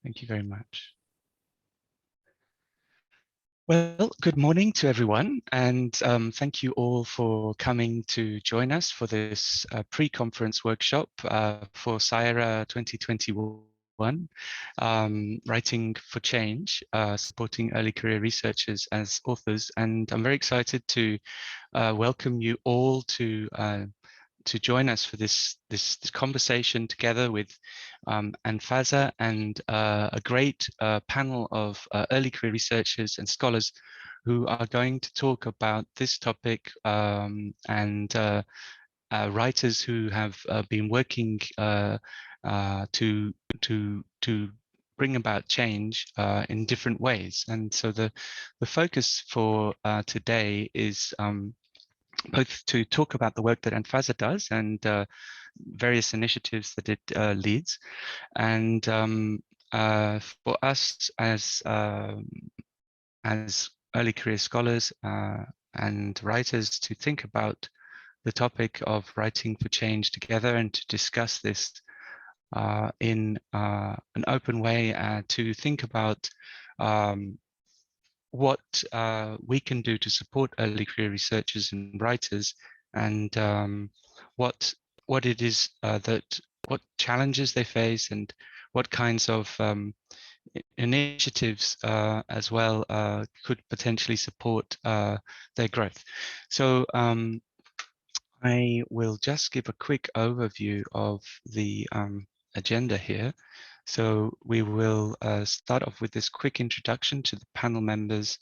Thank you very much. Well, good morning to everyone, and thank you all for coming to join us for this pre-conference workshop for SAERA 2021, Writing for Change, supporting early career researchers as authors. And I'm very excited to welcome you all to join us for this conversation together with ANFASA and a great panel of early career researchers and scholars who are going to talk about this topic, and writers who have been working to bring about change in different ways. And so the focus for today is both to talk about the work that ANFASA does and various initiatives that it leads, and for us as early career scholars and writers to think about the topic of writing for change together and to discuss this in an open way, to think about what we can do to support early career researchers and writers, and what it is what challenges they face and what kinds of initiatives as well could potentially support their growth. So I will just give a quick overview of the agenda here. So we will start off with this quick introduction to the panel members,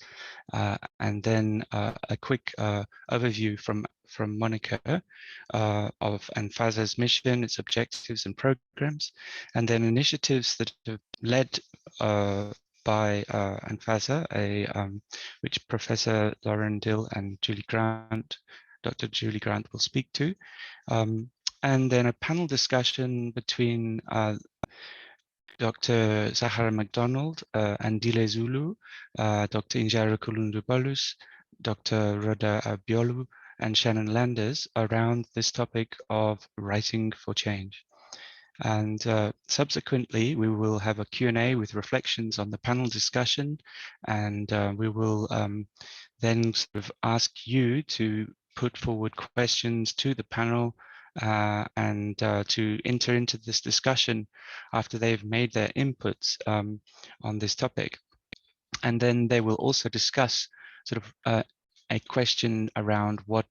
and then a quick overview from Monica of ANFASA's mission, its objectives and programs, and then initiatives that are led by ANFASA, which Professor Lauren Dill and Julie Grant, Dr. Julie Grant, will speak to, and then a panel discussion between Dr. Zahara MacDonald and Dile Zulu, Dr. Injara Kulundu-Bolus, Dr. Rhoda Abiolu, and Shannon Landers around this topic of writing for change. And subsequently, we will have a Q&A with reflections on the panel discussion, and we will then sort of ask you to put forward questions to the panel and to enter into this discussion after they've made their inputs on this topic. And then they will also discuss sort of a question around what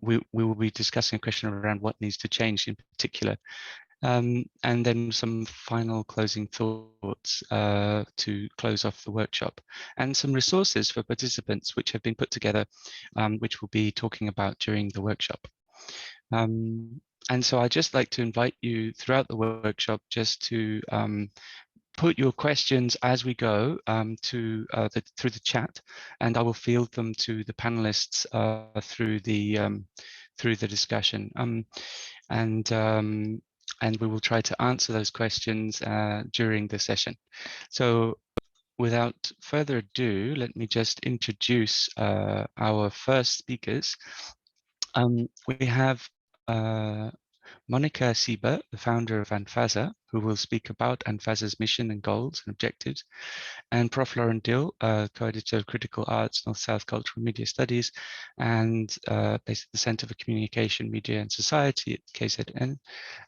we will be discussing a question around what needs to change in particular. And then some final closing thoughts to close off the workshop, and some resources for participants which have been put together, which we'll be talking about during the workshop. And so I'd just like to invite you throughout the workshop just to put your questions as we go through the chat, and I will field them to the panelists through the discussion. And we will try to answer those questions during the session. So without further ado, let me just introduce our first speakers. We have Monica Sieber, the founder of ANFASA, who will speak about ANFASA's mission and goals and objectives, and Prof. Lauren Dill, co-editor of Critical Arts, North-South Cultural Media Studies, and based at the Center for Communication, Media and Society at KZN,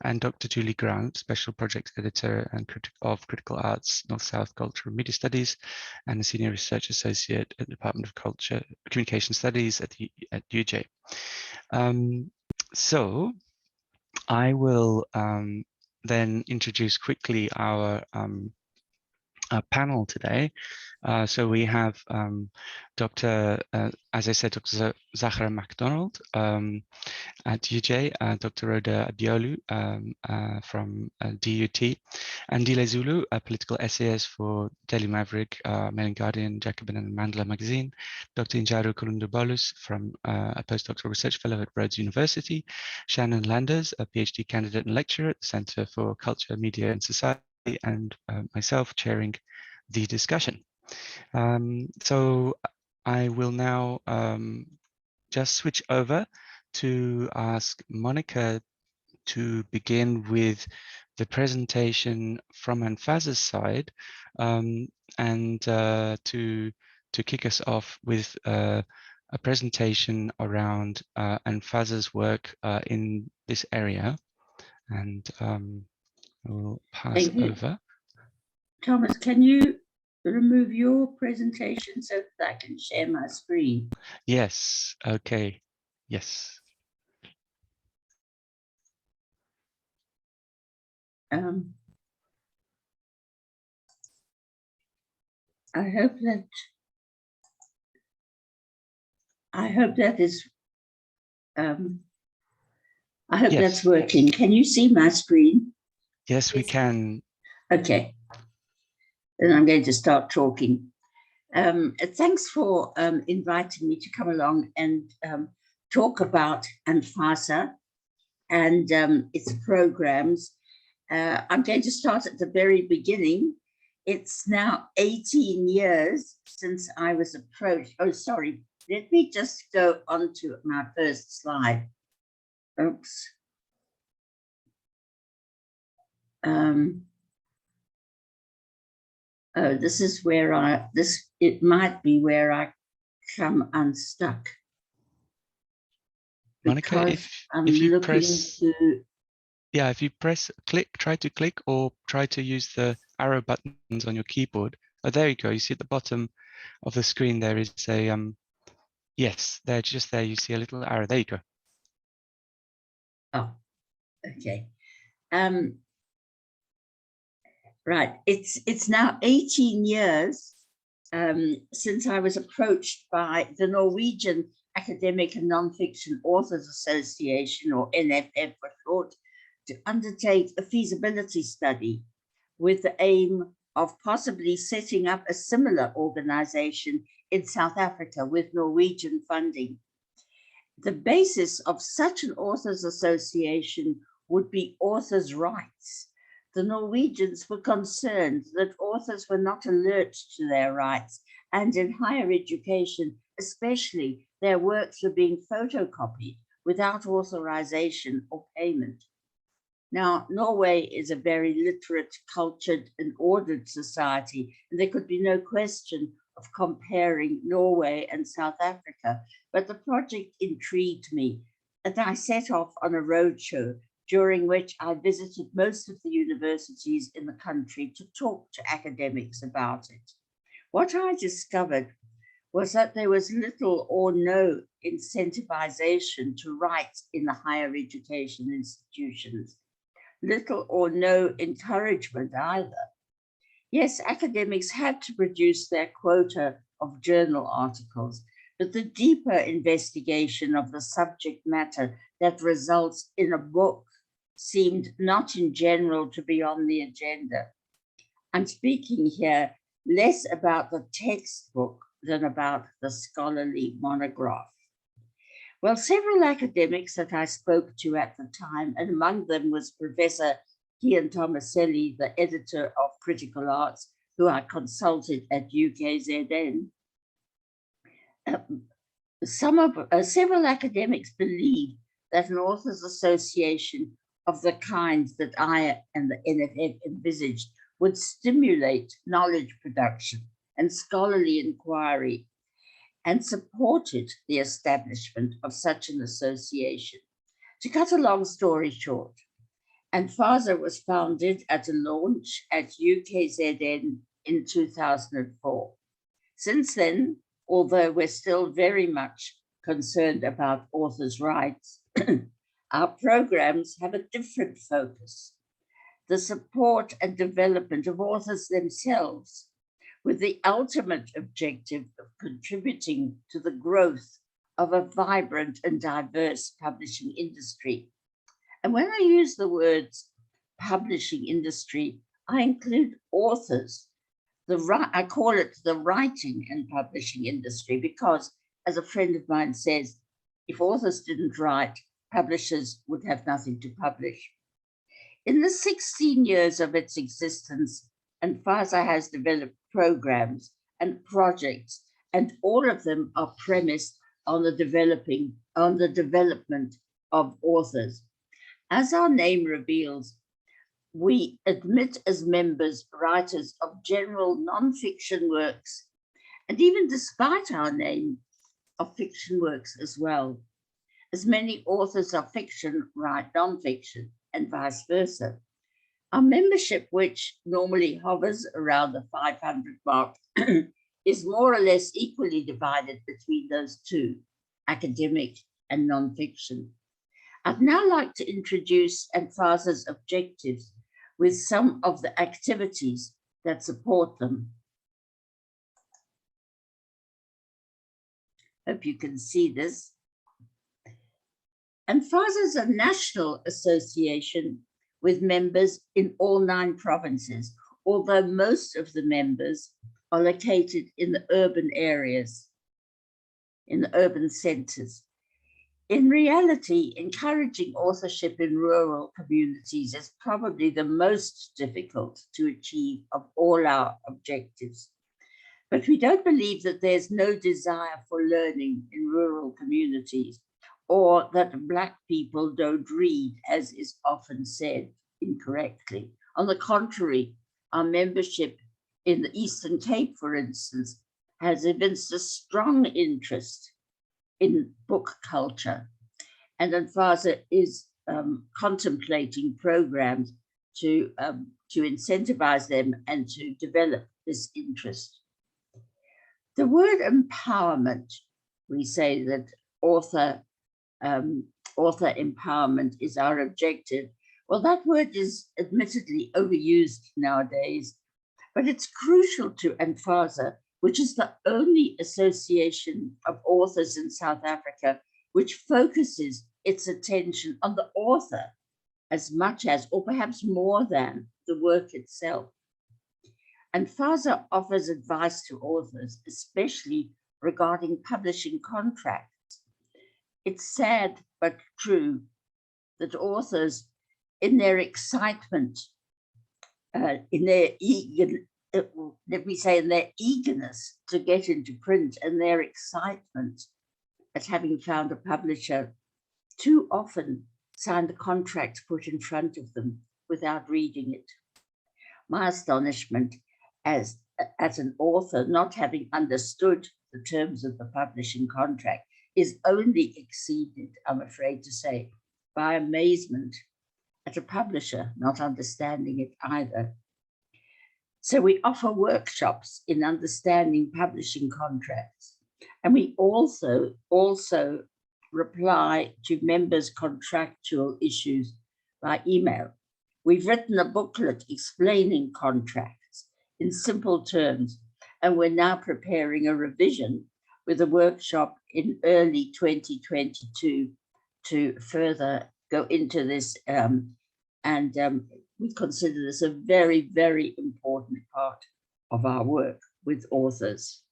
and Dr. Julie Grant, Special Projects Editor and of Critical Arts, North-South Cultural Media Studies, and a Senior Research Associate at the Department of Culture, Communication Studies at UJ. So I will then introduce quickly our panel today. So we have Dr. As I said, Dr. Zahara MacDonald at UJ, Dr. Rhoda Abiolu from DUT, and Dile Zulu, a political essayist for Daily Maverick, Mail and Guardian, Jacobin and Mandela magazine, Dr. Injaro Kulundu-Bolus from a postdoctoral research fellow at Rhodes University, Shannon Landers, a PhD candidate and lecturer at the Center for Culture, Media and Society, and myself chairing the discussion. So I will now just switch over to ask Monica to begin with the presentation from ANFASA's side, and to kick us off with a presentation around ANFASA's work in this area. And we'll pass over. Thomas, can you remove your presentation so that I can share my screen? Yes, okay, yes. I hope that is I hope that's working. Can you see my screen? Yes, we can. Okay. Then I'm going to start talking. Thanks for inviting me to come along and talk about ANFASA and its programs. I'm going to start at the very beginning. It's now 18 years since I was approached. Oh, sorry. Let me just go on to my first slide. Oops. Oh, this is where it might be where I come unstuck. Monica, if you press, yeah, if you try to click or try to use the arrow buttons on your keyboard. Oh, there you go. You see at the bottom of the screen there is a yes, there, just there. You see a little arrow. There you go. Oh, okay. Right. It's now 18 years since I was approached by the Norwegian Academic and Nonfiction Authors Association, or NFF for short, to undertake a feasibility study with the aim of possibly setting up a similar organization in South Africa with Norwegian funding. The basis of such an authors association would be authors' rights. The Norwegians were concerned that authors were not alert to their rights, and in higher education, especially, their works were being photocopied without authorization or payment. Now, Norway is a very literate, cultured, and ordered society, and there could be no question of comparing Norway and South Africa, but the project intrigued me, and I set off on a roadshow during which I visited most of the universities in the country to talk to academics about it. What I discovered was that there was little or no incentivization to write in the higher education institutions, little or no encouragement either. Yes, academics had to produce their quota of journal articles, but the deeper investigation of the subject matter that results in a book seemed not in general to be on the agenda. I'm speaking here less about the textbook than about the scholarly monograph. Well, several academics that I spoke to at the time, and among them was Professor Ian Tomaselli, the editor of Critical Arts, who I consulted at UKZN. Several academics believe that an authors association of the kind that I and the NFF envisaged would stimulate knowledge production and scholarly inquiry, and supported the establishment of such an association. To cut a long story short, ANFASA was founded at a launch at UKZN in 2004. Since then, although we're still very much concerned about authors' rights, our programs have a different focus: the support and development of authors themselves, with the ultimate objective of contributing to the growth of a vibrant and diverse publishing industry. And when I use the words publishing industry, I include authors. I call it the writing and publishing industry because, as a friend of mine says, if authors didn't write, publishers would have nothing to publish. In the 16 years of its existence, ANFASA has developed programs and projects, and all of them are premised on the development of authors. As our name reveals, we admit as members writers of general non-fiction works, and even despite our name, of fiction works as well, as many authors of fiction write non-fiction and vice versa. Our membership, which normally hovers around the 500 mark, is more or less equally divided between those two, academic and non-fiction. I'd now like to introduce ANFASA's objectives with some of the activities that support them. Hope you can see this. ANFASA is a national association with members in all 9 provinces, although most of the members are located in the urban areas, in the urban centers. In reality, encouraging authorship in rural communities is probably the most difficult to achieve of all our objectives. But we don't believe that there's no desire for learning in rural communities, or that Black people don't read, as is often said incorrectly. On the contrary, our membership in the Eastern Cape, for instance, has evinced a strong interest in book culture. And ANFASA is contemplating programs to incentivize them and to develop this interest. The word empowerment, we say that author empowerment is our objective. Well, that word is admittedly overused nowadays, but it's crucial to ANFASA, which is the only association of authors in South Africa which focuses its attention on the author as much as, or perhaps more than, the work itself. ANFASA offers advice to authors, especially regarding publishing contracts. It's sad but true that authors, in their excitement, in their eagerness to get into print and their excitement at having found a publisher, too often sign the contract put in front of them without reading it. My astonishment as an author, not having understood the terms of the publishing contract, is only exceeded, I'm afraid to say, by amazement at a publisher not understanding it either. So we offer workshops in understanding publishing contracts, and we also reply to members' contractual issues by email. We've written a booklet explaining contracts in simple terms, and we're now preparing a revision with a workshop in early 2022 to further go into this, we consider this a very, very important part of our work with authors.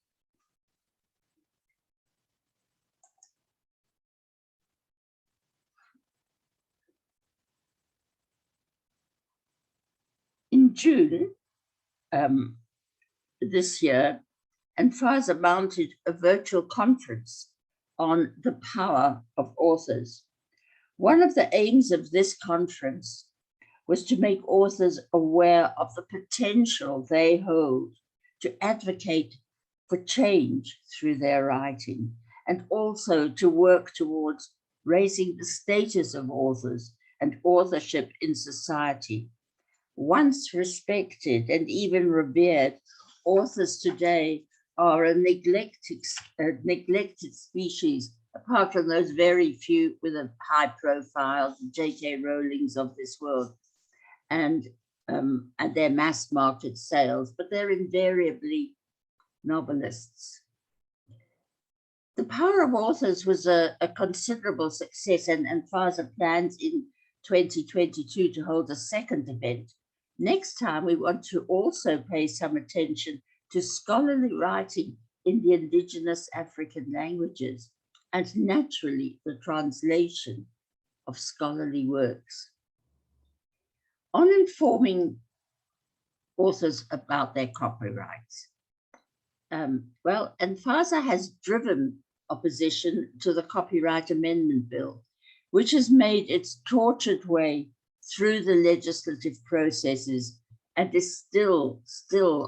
In June this year, ANFASA mounted a virtual conference on the power of authors. One of the aims of this conference was to make authors aware of the potential they hold to advocate for change through their writing, and also to work towards raising the status of authors and authorship in society. Once respected and even revered, authors today are a neglected species, apart from those very few with a high profile, the J.K. Rowlings of this world, and their mass market sales, but they're invariably novelists. The Power of Authors was a considerable success, and ANFASA plans in 2022 to hold a second event. Next time, we want to also pay some attention to scholarly writing in the indigenous African languages, and naturally the translation of scholarly works. On informing authors about their copyrights, well, ANFASA has driven opposition to the Copyright Amendment Bill, which has made its tortured way through the legislative processes and is still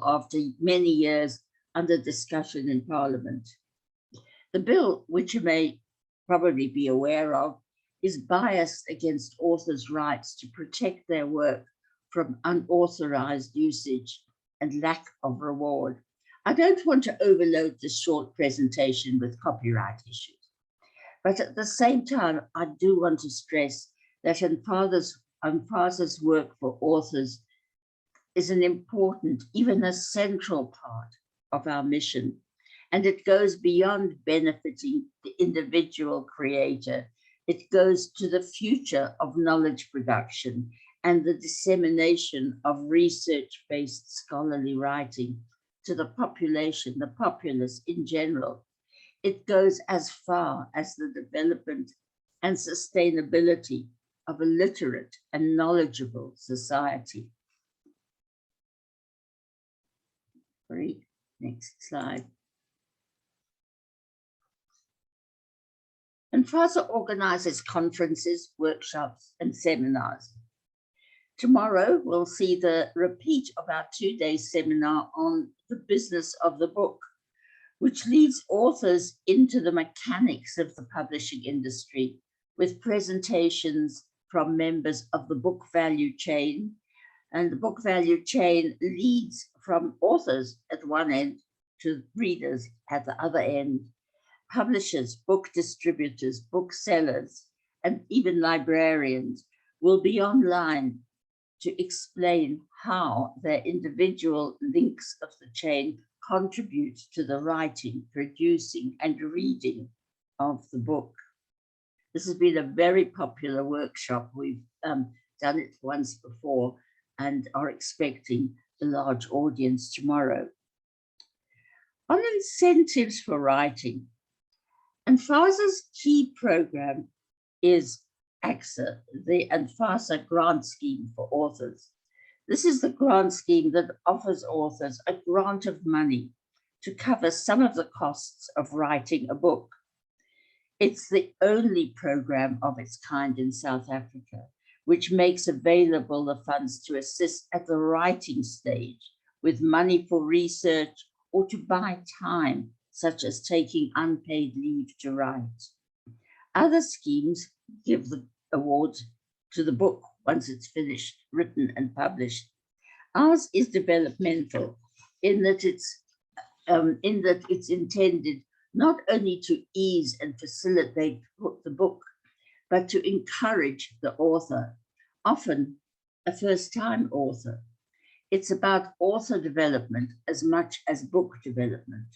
after many years under discussion in Parliament. The bill, which you may probably be aware of, is biased against authors' rights to protect their work from unauthorized usage and lack of reward. I don't want to overload this short presentation with copyright issues, but at the same time, I do want to stress that ANFASA's work for authors is an important, even a central part of our mission, and it goes beyond benefiting the individual creator. It goes to the future of knowledge production and the dissemination of research-based scholarly writing to the population, the populace in general. It goes as far as the development and sustainability of a literate and knowledgeable society. Great. Next slide. ANFASA organizes conferences, workshops, and seminars. Tomorrow, we'll see the repeat of our two-day seminar on the business of the book, which leads authors into the mechanics of the publishing industry with presentations from members of the book value chain. And the book value chain leads from authors at one end to readers at the other end. Publishers, book distributors, booksellers, and even librarians will be online to explain how their individual links of the chain contribute to the writing, producing, and reading of the book. This has been a very popular workshop. We've done it once before and are expecting a large audience tomorrow. On incentives for writing, ANFASA's key program is AXA, the ANFASA grant scheme for authors. This is the grant scheme that offers authors a grant of money to cover some of the costs of writing a book. It's the only program of its kind in South Africa, which makes available the funds to assist at the writing stage with money for research or to buy time, such as taking unpaid leave to write. Other schemes give the awards to the book once it's finished, written and published. Ours is developmental in that it's intended not only to ease and facilitate the book, but to encourage the author, often a first-time author. It's about author development as much as book development.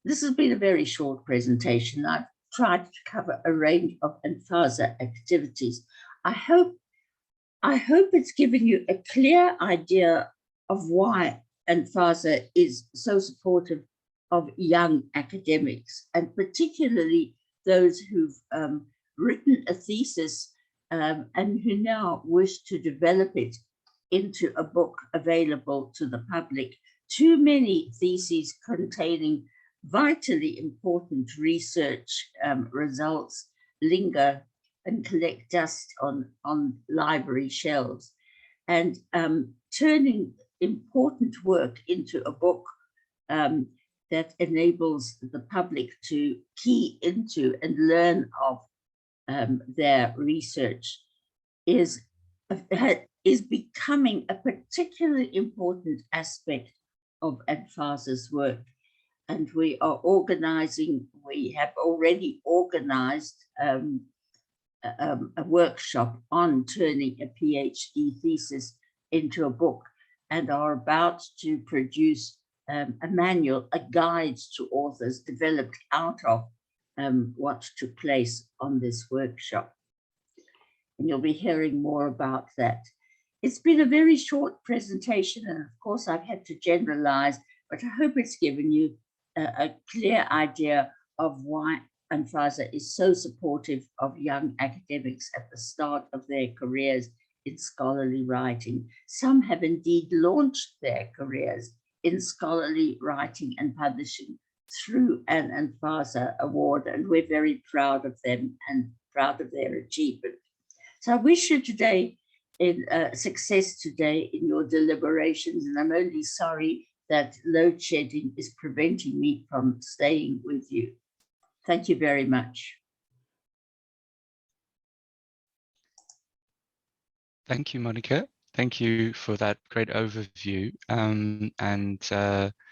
This has been a very short presentation. I've tried to cover a range of ANFASA activities. I hope it's given you a clear idea of why ANFASA is so supportive of young academics, and particularly those who've written a thesis and who now wish to develop it into a book available to the public. Too many theses containing vitally important research results linger and collect dust on library shelves. And turning important work into a book that enables the public to key into and learn of their research is becoming a particularly important aspect of ANFASA's work. And we are organizing, we have already organized a workshop on turning a PhD thesis into a book, and are about to produce a manual, a guide to authors developed out of what took place on this workshop. And you'll be hearing more about that. It's been a very short presentation, and of course I've had to generalize, but I hope it's given you a clear idea of why ANFASA is so supportive of young academics at the start of their careers in scholarly writing. Some have indeed launched their careers in scholarly writing and publishing through an ANFASA award, and we're very proud of them and proud of their achievement. So I wish you today success today in your deliberations, and I'm only sorry that load shedding is preventing me from staying with you. Thank you very much. Thank you, Monica. Thank you for that great overview, and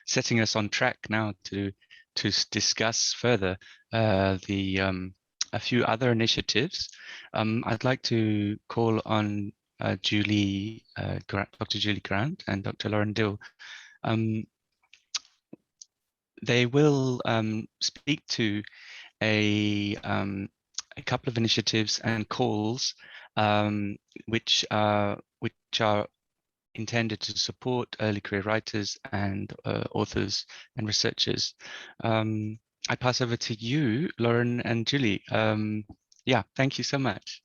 setting us on track now to discuss further a few other initiatives. I'd like to call on Dr. Julie Grant and Dr. Lauren Dill. They will speak to a couple of initiatives and calls which are intended to support early career writers and authors and researchers. I pass over to you, Lauren and Julie. Yeah, thank you so much.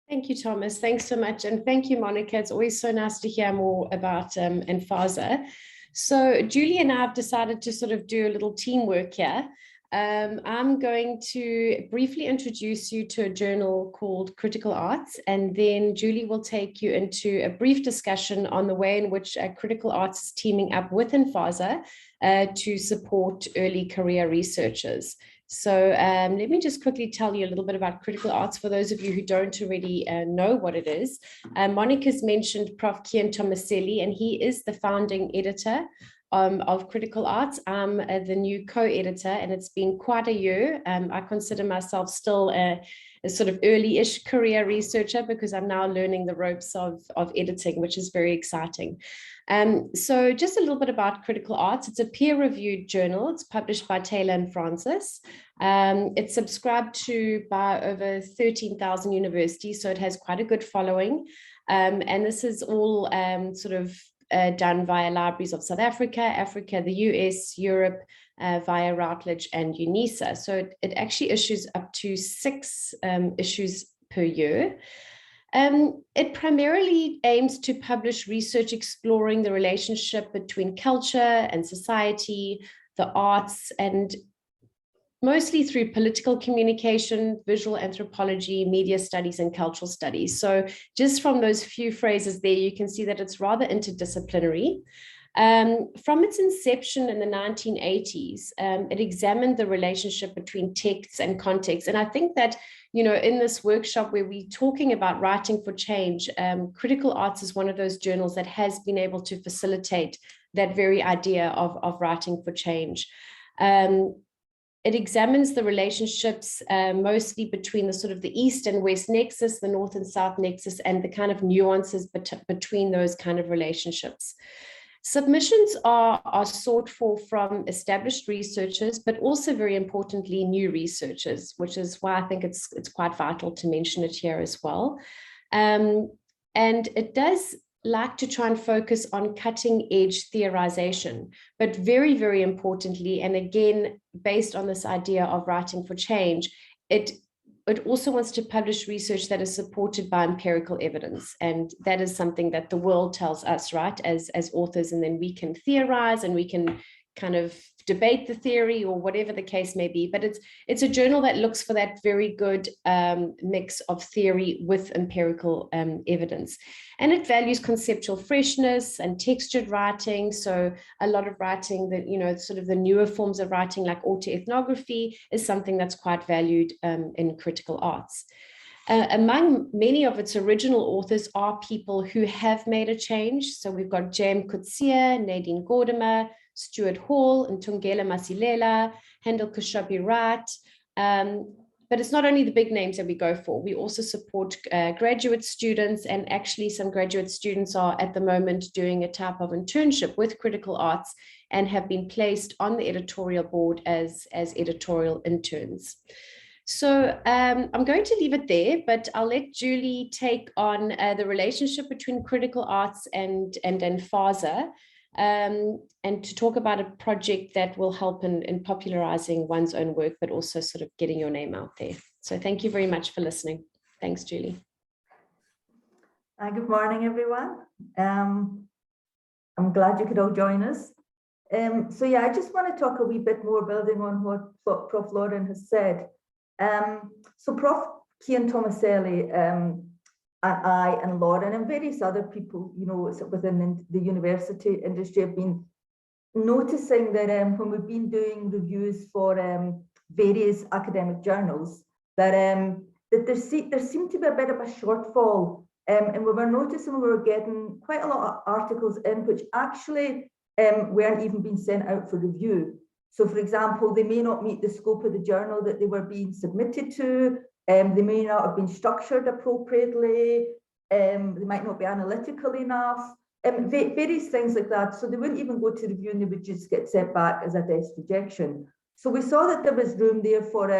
Thank you, Thomas. Thanks so much. And thank you, Monica. It's always so nice to hear more about ANFASA. So Julie and I have decided to sort of do a little teamwork here. I'm going to briefly introduce you to a journal called Critical Arts, and then Julie will take you into a brief discussion on the way in which Critical Arts is teaming up with ANFASA to support early career researchers. So let me just quickly tell you a little bit about Critical Arts for those of you who don't already know what it is. Monica's mentioned Prof. Kian Tomaselli, and he is the founding editor of Critical Arts. I'm the new co-editor, and it's been quite a year. I consider myself still a sort of early-ish career researcher because I'm now learning the ropes of editing, which is very exciting. So just a little bit about Critical Arts. It's a peer-reviewed journal. It's published by Taylor and Francis. It's subscribed to by over 13,000 universities, so it has quite a good following. And this is all sort of done via libraries of South Africa, the US, Europe, via Routledge and UNISA. So it actually issues up to 6 issues per year. It primarily aims to publish research exploring the relationship between culture and society, the arts, and mostly through political communication, visual anthropology, media studies, and cultural studies. So just from those few phrases there, you can see that it's rather interdisciplinary. From its inception in the 1980s, it examined the relationship between texts and context. And I think that, you know, in this workshop where we're talking about writing for change, Critical Arts is one of those journals that has been able to facilitate that very idea of writing for change. It examines the relationships mostly between the sort of the East and West nexus, the North and South nexus, and the kind of nuances between those kind of relationships. Submissions are sought for from established researchers, but also very importantly, new researchers, which is why I think it's quite vital to mention it here as well. And it does like to try and focus on cutting edge theorization, but very, very importantly, and again, based on this idea of writing for change, it also wants to publish research that is supported by empirical evidence. And that is something that the world tells us, right, as authors, and then we can theorize and we can kind of debate the theory or whatever the case may be. But it's a journal that looks for that very good mix of theory with empirical evidence. And it values conceptual freshness and textured writing. So a lot of writing that, you know, sort of the newer forms of writing like autoethnography is something that's quite valued in Critical Arts. Among many of its original authors are people who have made a change. So we've got Jem Coetzee, Nadine Gordimer, Stuart Hall, and Tungela Masilela, Handel Kushabi-Wright. But it's not only the big names that we go for. We also support graduate students, and actually some graduate students are at the moment doing a type of internship with Critical Arts and have been placed on the editorial board as editorial interns. So I'm going to leave it there, but I'll let Julie take on the relationship between Critical Arts and ANFASA, and to talk about a project that will help in popularizing one's own work, but also sort of getting your name out there. So thank you very much for listening. Thanks, Julie. Good morning, everyone. I'm glad you could all join us. So yeah, I just want to talk a wee bit more building on what Prof. Lauren has said. So Prof. Cian Tomaselli and I and Lauren and various other people, you know, within the university industry have been noticing that when we've been doing reviews for various academic journals, that there seemed to be a bit of a shortfall, and we were noticing we were getting quite a lot of articles in which actually weren't even being sent out for review. So for example, they may not meet the scope of the journal that they were being submitted to, they may not have been structured appropriately, they might not be analytical enough, various things like that. So they wouldn't even go to review and they would just get sent back as a desk rejection. So we saw that there was room there for,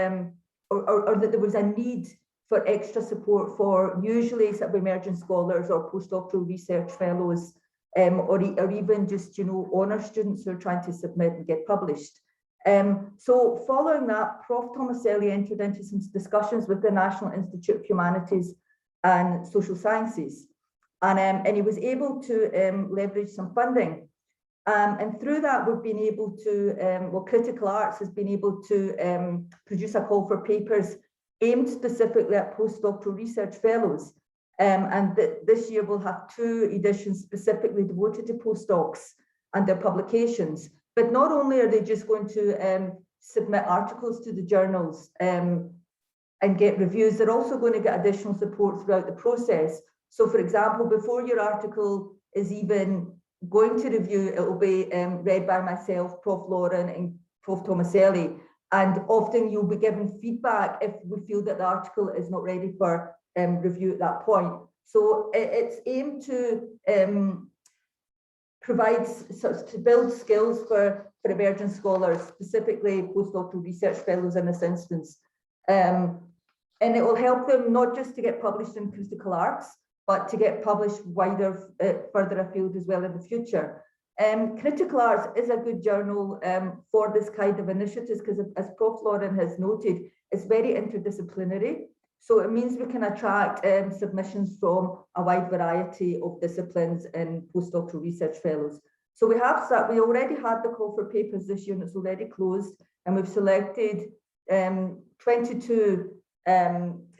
or that there was a need for extra support for usually sort of emerging scholars or postdoctoral research fellows, or even just, you know, honours students who are trying to submit and get published. So following that, Prof. Tomaselli entered into some discussions with the National Institute of Humanities and Social Sciences, and he was able to leverage some funding. And through that, we've been able to, well, Critical Arts has been able to produce a call for papers aimed specifically at postdoctoral research fellows. And this year we'll have 2 editions specifically devoted to postdocs and their publications. But not only are they just going to submit articles to the journals and get reviews, they're also going to get additional support throughout the process. So for example, before your article is even going to review, it will be read by myself, Prof. Lauren and Prof. Tomaselli. And often you'll be given feedback if we feel that the article is not ready for review at that point. So it's aimed to provide, to build skills for emerging scholars, specifically postdoctoral research fellows in this instance. And it will help them not just to get published in Critical Arts, but to get published wider, further afield as well in the future. Critical Arts is a good journal for this kind of initiatives because, as Prof. Lauren has noted, it's very interdisciplinary. So it means we can attract submissions from a wide variety of disciplines in postdoctoral research fellows. So we already had the call for papers this year and it's already closed, and we've selected 22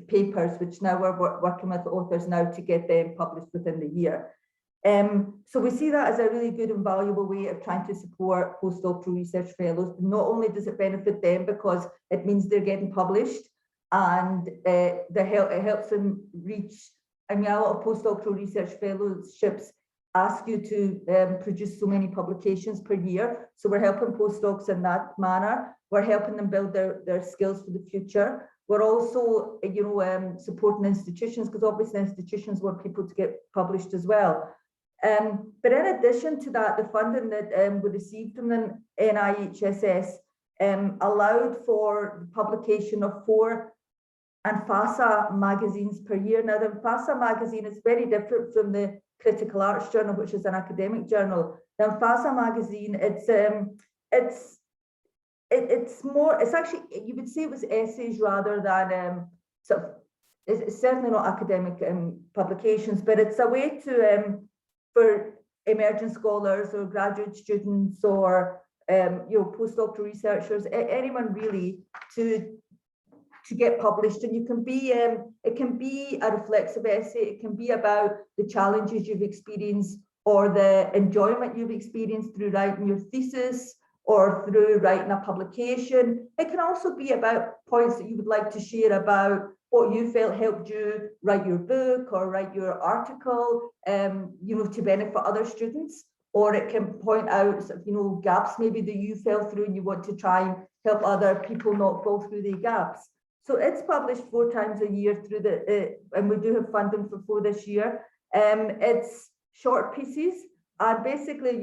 papers, which now we're working with authors now to get them published within the year. So we see that as a really good and valuable way of trying to support postdoctoral research fellows. Not only does it benefit them because it means they're getting published and it helps them reach, I mean, a lot of postdoctoral research fellowships ask you to produce so many publications per year. So we're helping postdocs in that manner. We're helping them build their skills for the future. We're also, you know, supporting institutions, because obviously institutions want people to get published as well. But in addition to that, the funding that we received from the NIHSS allowed for the publication of 4 ANFASA magazines per year. Now, the ANFASA magazine is very different from the Critical Arts Journal, which is an academic journal. The ANFASA magazine, it's more, it's actually, you would say it was essays rather than sort of, it's certainly not academic publications, but it's a way to for emerging scholars or graduate students or you know, postdoctoral researchers, anyone really, to get published. And you can be it can be a reflexive essay, it can be about the challenges you've experienced or the enjoyment you've experienced through writing your thesis or through writing a publication. It can also be about points that you would like to share about what you felt helped you write your book or write your article, you know, to benefit other students. Or it can point out, you know, gaps maybe that you fell through and you want to try and help other people not fall through the gaps. So it's published 4 times a year through the, and we do have funding for 4 this year. It's short pieces, and basically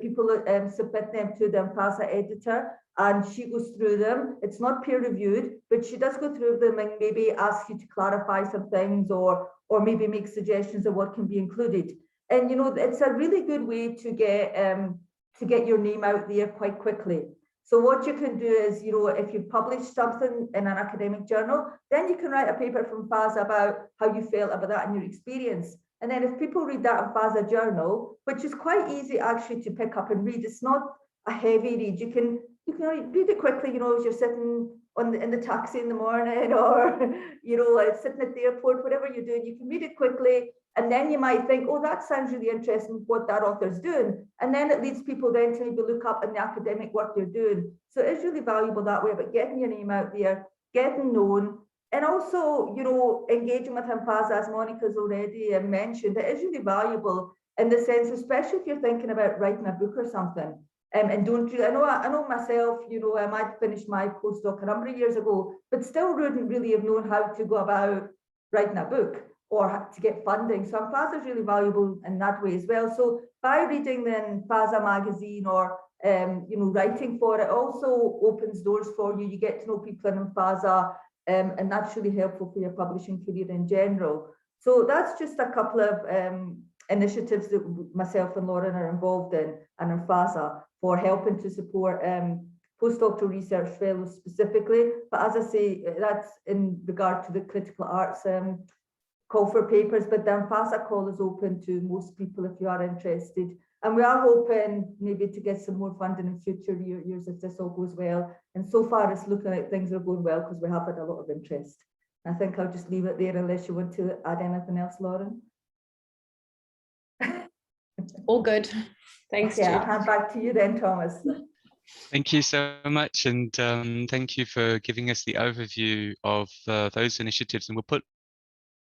people submit them to the ANFASA editor, and she goes through them. It's not peer reviewed, but she does go through them and maybe ask you to clarify some things or maybe make suggestions of what can be included. And you know, it's a really good way to get your name out there quite quickly. So what you can do is, if you publish something in an academic journal, then you can write a paper from FASA about how you felt about that and your experience. And then if people read that in FASA journal, which is quite easy actually to pick up and read, it's not a heavy read. You can read it quickly, as you're sitting in the taxi in the morning, or sitting at the airport, whatever you're doing, you can read it quickly. And then you might think, oh, that sounds really interesting, what that author's doing. And then it leads people then to maybe look up in the academic work you're doing. So it's really valuable that way, but getting your name out there, getting known, and also, engaging with ANFASA, as Monica's already mentioned, it is really valuable in the sense, especially if you're thinking about writing a book or something. And don't really, I know myself, I finished my postdoc a number of years ago, but still wouldn't really have known how to go about writing a book or to get funding. So ANFASA is really valuable in that way as well. So by reading the ANFASA magazine or writing for it also opens doors for you. You get to know people in ANFASA, and that's really helpful for your publishing career in general. So that's just a couple of initiatives that myself and Lauren are involved in ANFASA for helping to support postdoctoral research fellows specifically. But as I say, that's in regard to the critical arts call for papers, but the ANFASA call is open to most people if you are interested. And we are hoping maybe to get some more funding in future years if this all goes well. And so far it's looking like things are going well because we have had a lot of interest. I think I'll just leave it there unless you want to add anything else, Lauren. All good. Thanks, Yeah, Jude. I'll hand back to you then, Thomas. Thank you so much, and thank you for giving us the overview of those initiatives, and we'll put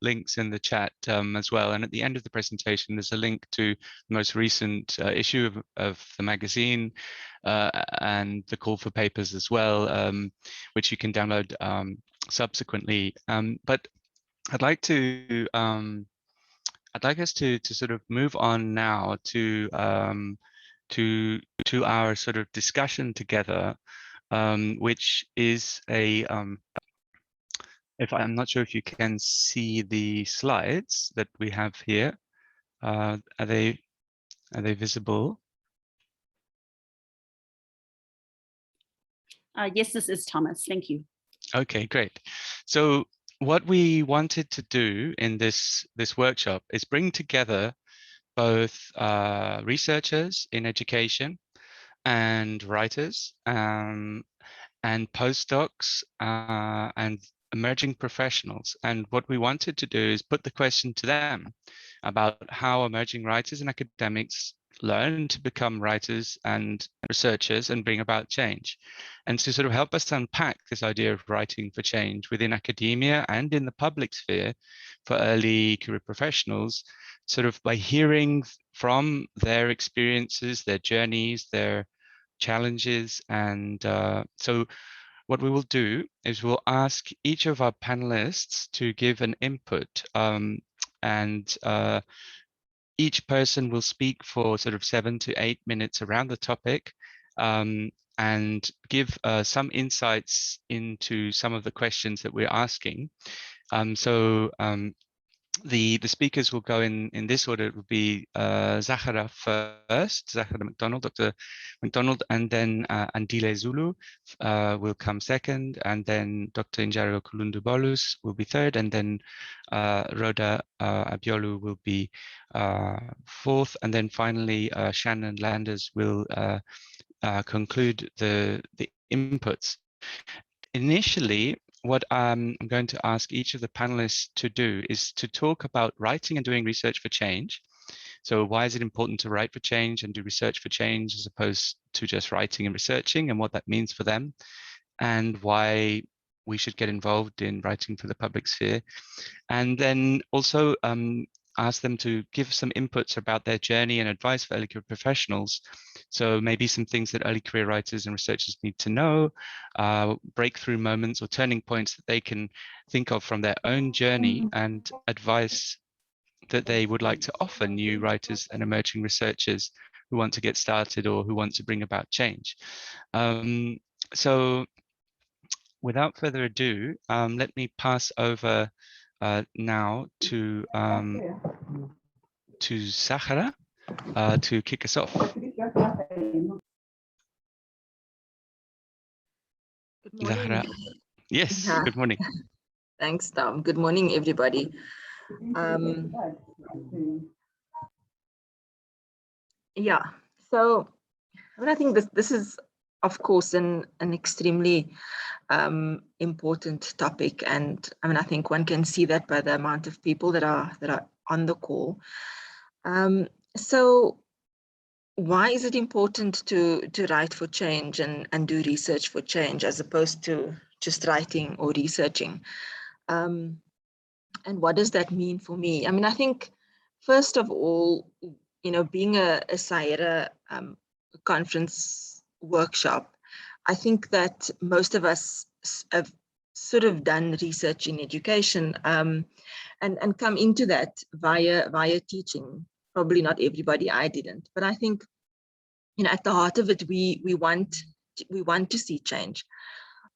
links in the chat as well. And at the end of the presentation, there's a link to the most recent issue of the magazine and the call for papers as well, which you can download subsequently. But I'd like us to sort of move on now to our sort of discussion together, which is a I'm not sure if you can see the slides that we have here. Are they visible? Yes, this is Thomas. Thank you. Okay, great. So what we wanted to do in this workshop is bring together both researchers in education and writers and postdocs and emerging professionals. And what we wanted to do is put the question to them about how emerging writers and academics learn to become writers and researchers and bring about change, and to sort of help us unpack this idea of writing for change within academia and in the public sphere for early career professionals, sort of by hearing from their experiences, their journeys, their challenges. And so what we will do is we'll ask each of our panelists to give an input, and each person will speak for sort of 7 to 8 minutes around the topic, and give some insights into some of the questions that we're asking. The speakers will go in this order. It will be SAERA first, SAERA McDonald, Dr. McDonald, and then Andile Zulu will come second, and then Dr. Njaro Kulundubolus will be third, and then Rhoda Abiolu will be fourth, and then finally Shannon Landers will conclude the inputs. Initially, what I'm going to ask each of the panelists to do is to talk about writing and doing research for change. So why is it important to write for change and do research for change as opposed to just writing and researching, and what that means for them, and why we should get involved in writing for the public sphere. And then also ask them to give some inputs about their journey and advice for early career professionals. So maybe some things that early career writers and researchers need to know, breakthrough moments or turning points that they can think of from their own journey, and advice that they would like to offer new writers and emerging researchers who want to get started or who want to bring about change. So without further ado, let me pass over now to SAERA to kick us off. Good morning. Zahra. Yes, Yeah. good morning. Thanks, Tom. Good morning, everybody. Yeah, so I think this is, of course, an extremely important topic, and I think one can see that by the amount of people that are on the call. So why is it important to write for change and do research for change as opposed to just writing or researching? And what does that mean for me? I think, first of all, being a SAERA conference workshop, I think that most of us have sort of done research in education and come into that via teaching. Probably not everybody, I didn't, but I think, at the heart of it, we want to see change.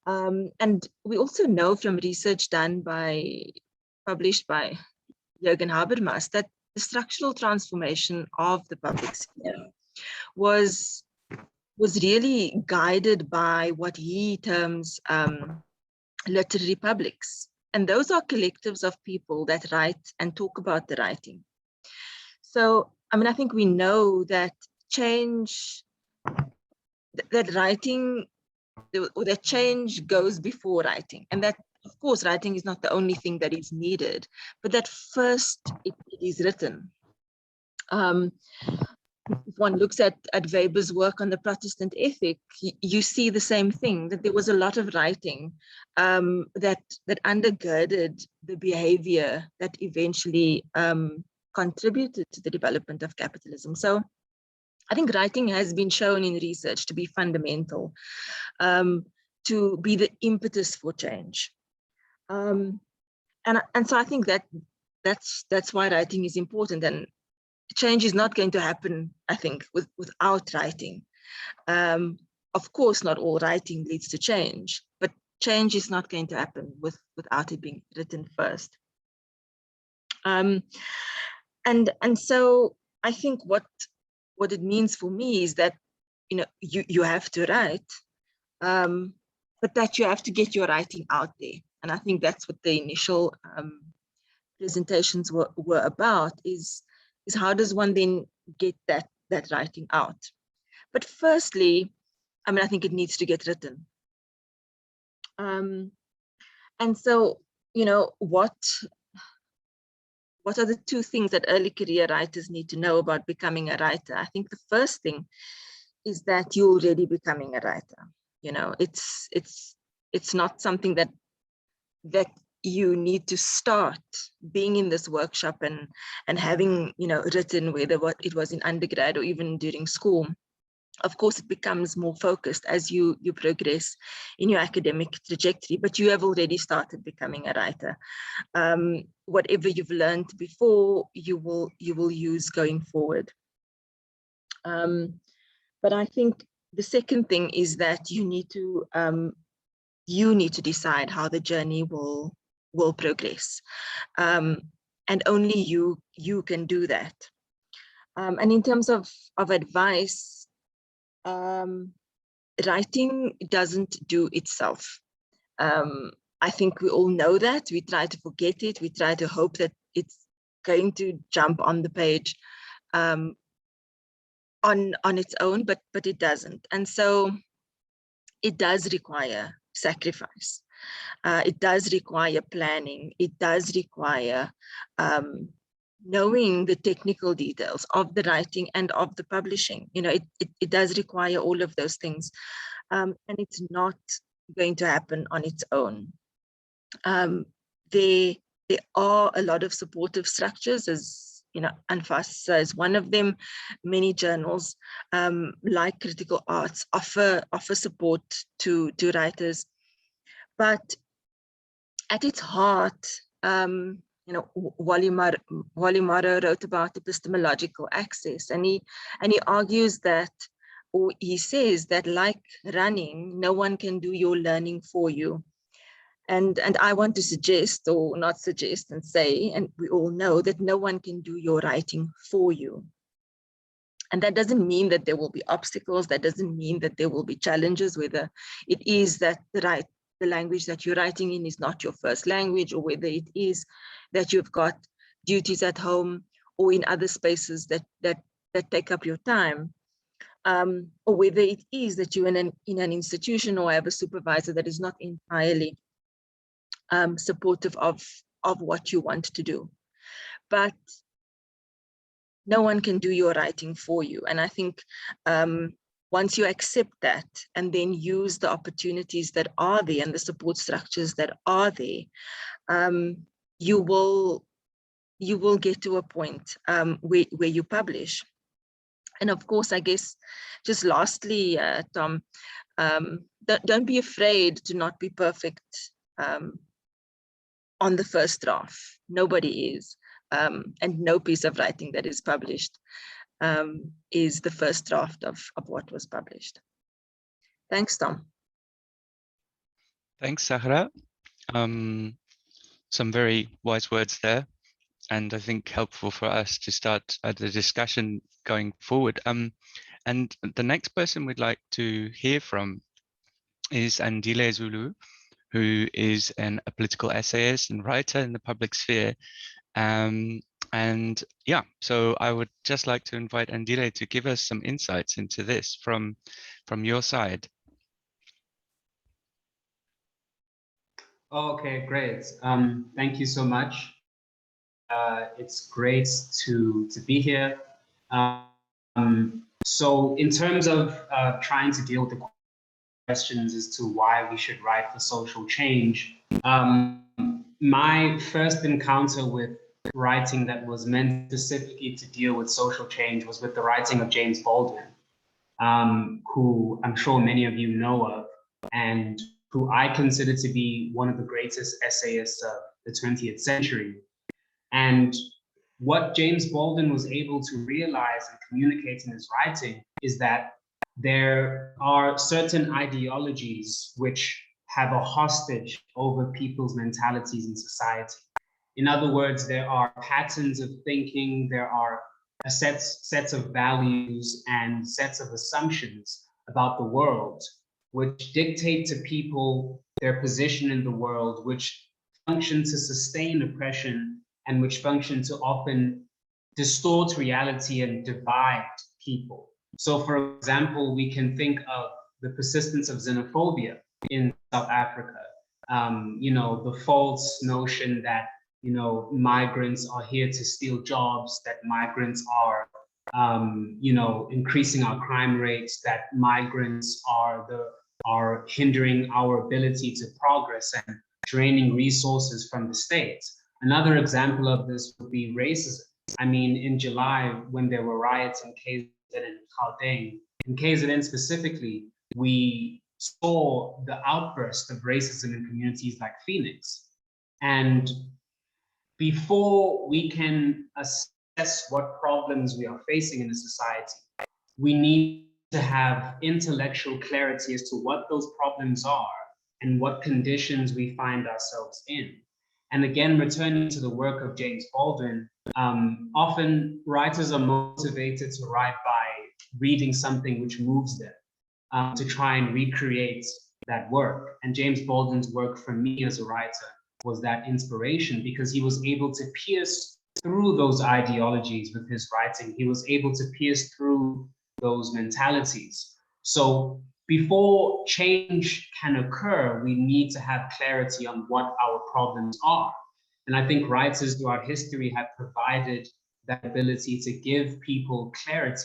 And we also know from research published by Jürgen Habermas, that the structural transformation of the public sphere was really guided by what he terms literary publics. And those are collectives of people that write and talk about the writing. So, I think we know that change, that writing, or that change goes before writing. And that, of course, writing is not the only thing that is needed, but that first it is written. If one looks at Weber's work on the Protestant ethic, you see the same thing, that there was a lot of writing that undergirded the behavior that eventually contributed to the development of capitalism. So I think writing has been shown in research to be fundamental, to be the impetus for change. And so I think that's why writing is important, and change is not going to happen, I think, without writing. Of course, not all writing leads to change, but change is not going to happen without it being written first. And so I think what it means for me is that, you have to write, but that you have to get your writing out there. And I think that's what the initial presentations were about, is how does one then get that writing out? But firstly, I think it needs to get written. And so, what are the two things that early career writers need to know about becoming a writer? I think the first thing is that you're already becoming a writer. It's not something that you need to start being in this workshop and having, written, whether it was in undergrad or even during school. Of course, it becomes more focused as you progress in your academic trajectory, but you have already started becoming a writer. Whatever you've learned before, you will use going forward. But I think the second thing is that you need to decide how the journey will progress, and only you can do that. And in terms of advice, writing doesn't do itself. I think we all know that. We try to forget it. We try to hope that it's going to jump on the page on its own, but it doesn't. And so it does require sacrifice. It does require planning. It does require knowing the technical details of the writing and of the publishing. It does require all of those things. And it's not going to happen on its own. There are a lot of supportive structures, as ANFASA is one of them. Many journals, like Critical Arts, offer support to writers. But at its heart, Wally Morrow wrote about epistemological access, and he argues that, or he says that, like running, no one can do your learning for you. And I want to suggest, or not suggest, and say, and we all know that no one can do your writing for you. And that doesn't mean that there will be obstacles. That doesn't mean that there will be challenges, whether it is that the language that you're writing in is not your first language, or whether it is that you've got duties at home or in other spaces that take up your time, or whether it is that you're in an institution or have a supervisor that is not entirely supportive of what you want to do. But no one can do your writing for you. And I think once you accept that and then use the opportunities that are there and the support structures that are there, you will get to a point where you publish. And of course, I guess, just lastly, Tom, don't be afraid to not be perfect on the first draft. Nobody is. And no piece of writing that is published is the first draft of what was published. Thanks, Tom. Thanks, SAERA. Some very wise words there, and I think helpful for us to start the discussion going forward. And the next person we'd like to hear from is Andile Zulu, who is a political essayist and writer in the public sphere. And yeah, so I would just like to invite Andile to give us some insights into this from your side. Okay, great. Thank you so much. It's great to be here. So in terms of trying to deal with the questions as to why we should write for social change, my first encounter with writing that was meant specifically to deal with social change was with the writing of James Baldwin, who I'm sure many of you know of, and who I consider to be one of the greatest essayists of the 20th century. And what James Baldwin was able to realize and communicate in his writing is that there are certain ideologies which have a hostage over people's mentalities in society. In other words, there are patterns of thinking, there are sets of values and sets of assumptions about the world, which dictate to people their position in the world, which function to sustain oppression, and which function to often distort reality and divide people. So, for example, we can think of the persistence of xenophobia in South Africa. The false notion that migrants are here to steal jobs, that migrants are, increasing our crime rates, that migrants are hindering our ability to progress and draining resources from the state. Another example of this would be racism. I mean, in July, when there were riots in KZN and Gauteng, in KZN specifically, we saw the outburst of racism in communities like Phoenix. And before we can assess what problems we are facing in a society, we need to have intellectual clarity as to what those problems are and what conditions we find ourselves in. And again, returning to the work of James Baldwin, often writers are motivated to write by reading something which moves them, to try and recreate that work. And James Baldwin's work for me as a writer was that inspiration, because he was able to pierce through those ideologies with his writing. He was able to pierce through those mentalities. So before change can occur, we need to have clarity on what our problems are. And I think writers throughout history have provided that ability to give people clarity.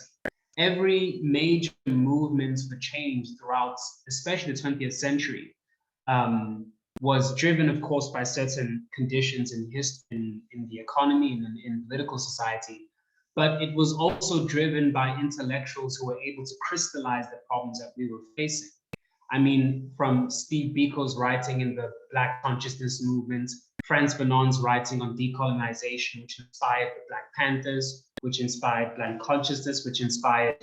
Every major movement for change throughout, especially the 20th century, was driven, of course, by certain conditions in history, in the economy, and in political society. But it was also driven by intellectuals who were able to crystallize the problems that we were facing. I mean, from Steve Biko's writing in the Black consciousness movement, Frantz Fanon's writing on decolonization, which inspired the Black Panthers, which inspired Black consciousness, which inspired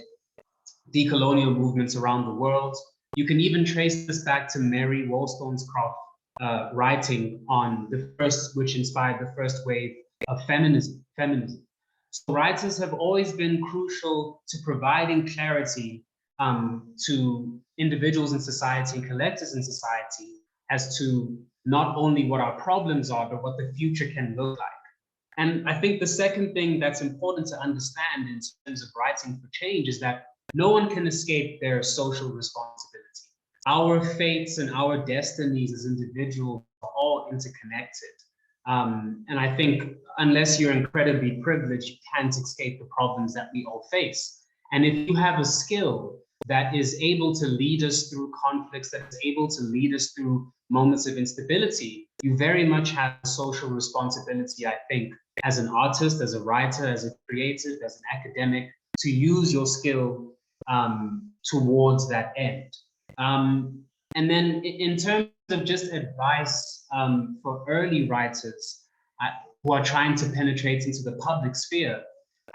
decolonial movements around the world. You can even trace this back to Mary Wollstonecraft writing on the first, which inspired the first wave of feminism. So writers have always been crucial to providing clarity to individuals in society and collectives in society as to not only what our problems are, but what the future can look like. And I think the second thing that's important to understand in terms of writing for change is that no one can escape their social responsibility. Our fates and our destinies as individuals are all interconnected. And I think unless you're incredibly privileged, you can't escape the problems that we all face. And if you have a skill that is able to lead us through conflicts, that is able to lead us through moments of instability, you very much have a social responsibility, I think, as an artist, as a writer, as a creative, as an academic, to use your skill towards that end. And then in terms of just advice for early writers who are trying to penetrate into the public sphere,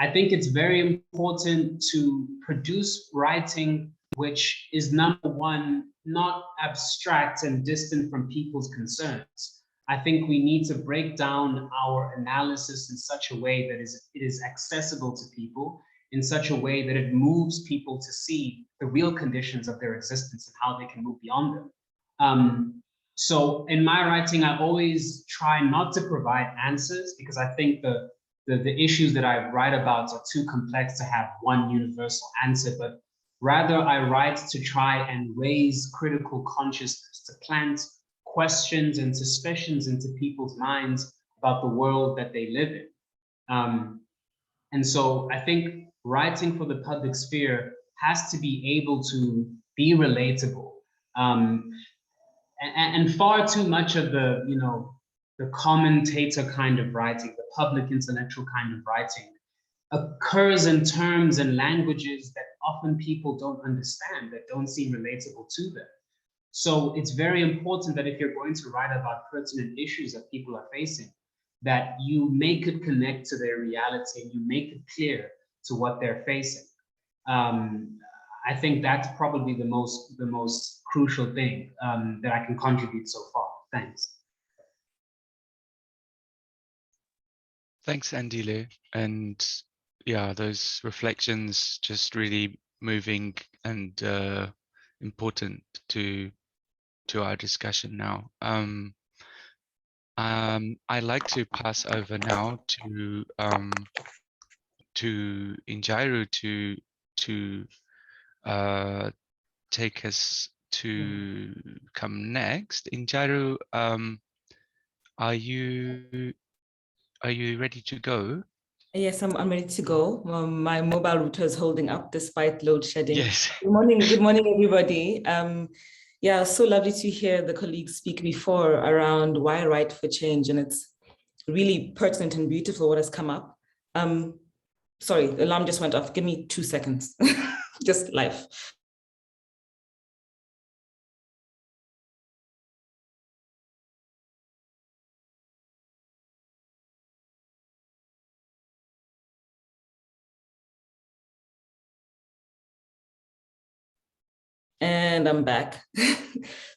I think it's very important to produce writing which is, number one, not abstract and distant from people's concerns. I think we need to break down our analysis in such a way that it is accessible to people, in such a way that it moves people to see the real conditions of their existence and how they can move beyond them. So in my writing, I always try not to provide answers, because I think the issues that I write about are too complex to have one universal answer, but rather I write to try and raise critical consciousness, to plant questions and suspicions into people's minds about the world that they live in. And so I think writing for the public sphere has to be able to be relatable. And far too much of the commentator kind of writing, the public intellectual kind of writing, occurs in terms and languages that often people don't understand, that don't seem relatable to them. So it's very important that if you're going to write about pertinent issues that people are facing, that you make it connect to their reality and you make it clear to what they're facing. I think that's probably the most crucial thing that I can contribute so far. Thanks. Thanks, Andile. And yeah, those reflections just really moving and important to our discussion now. I'd like to pass over now to Injairu to take us to come next. Injairu, are you ready to go? Yes, I'm ready to go. My mobile router is holding up despite load shedding. Yes. Good morning, everybody. Yeah, so lovely to hear the colleagues speak before around why write for change, and it's really pertinent and beautiful what has come up. Sorry, the alarm just went off. Give me 2 seconds. Just life. And I'm back.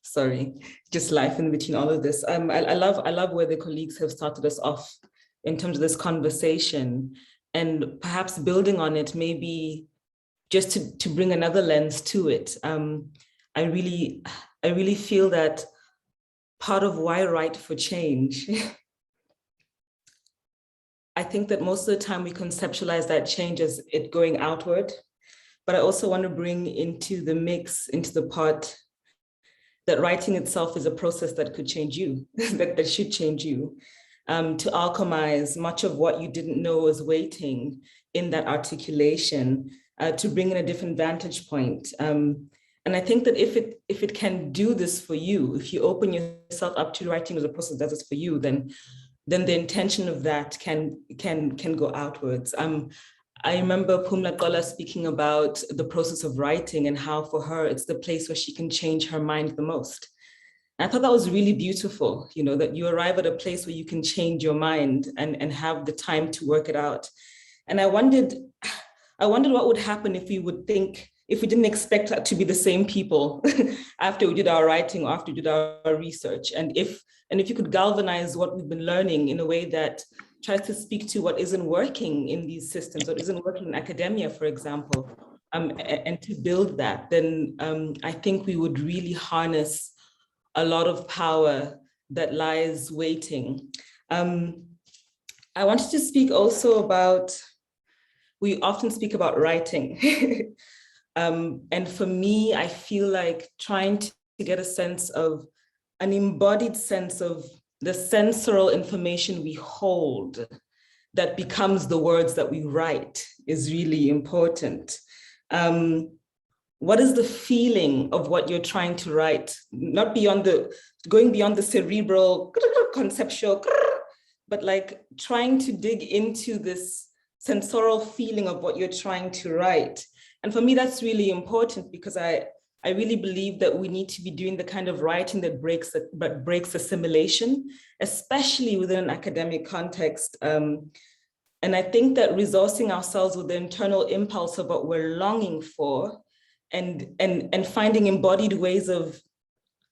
Sorry, just life in between all of this. I love where the colleagues have started us off in terms of this conversation, and perhaps building on it, maybe just to bring another lens to it. I really feel that part of why write for change, I think that most of the time we conceptualize that change as it going outward. But I also want to bring into the mix, into the part, that writing itself is a process that could change you, that should change you, to alchemize much of what you didn't know was waiting in that articulation, to bring in a different vantage point. And I think that if it can do this for you, if you open yourself up to writing as a process that does this for you, then the intention of that can go outwards. I remember Pumla Qola speaking about the process of writing and how for her, it's the place where she can change her mind the most. And I thought that was really beautiful, that you arrive at a place where you can change your mind and have the time to work it out. And I wondered what would happen if we didn't expect to be the same people after we did our writing or after we did our research. And if you could galvanize what we've been learning in a way that tries to speak to what isn't working in these systems, what isn't working in academia, for example, and to build that, then I think we would really harness a lot of power that lies waiting. I wanted to speak also about, we often speak about writing. And for me, I feel like trying to get a sense of, an embodied sense of the sensorial information we hold that becomes the words that we write is really important. What is the feeling of what you're trying to write? Not beyond going beyond the cerebral, conceptual, but like trying to dig into this sensorial feeling of what you're trying to write. And for me, that's really important because I really believe that we need to be doing the kind of writing that breaks assimilation, especially within an academic context. And I think that resourcing ourselves with the internal impulse of what we're longing for and finding embodied ways of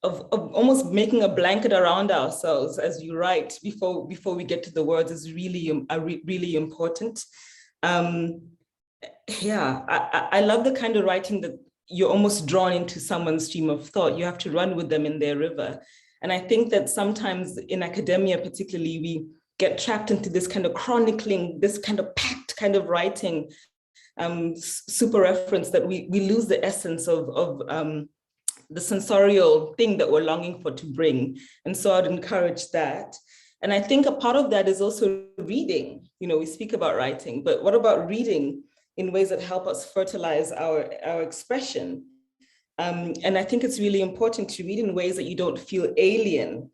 almost making a blanket around ourselves as you write before we get to the words is really, really important. Yeah, I love the kind of writing that you're almost drawn into someone's stream of thought. You have to run with them in their river. And I think that sometimes in academia, particularly, we get trapped into this kind of chronicling, this kind of packed kind of writing, super reference, that we lose the essence of the sensorial thing that we're longing for to bring. And so I'd encourage that. And I think a part of that is also reading. You know, we speak about writing, but what about reading in ways that help us fertilize our expression? And I think it's really important to read in ways that you don't feel alien.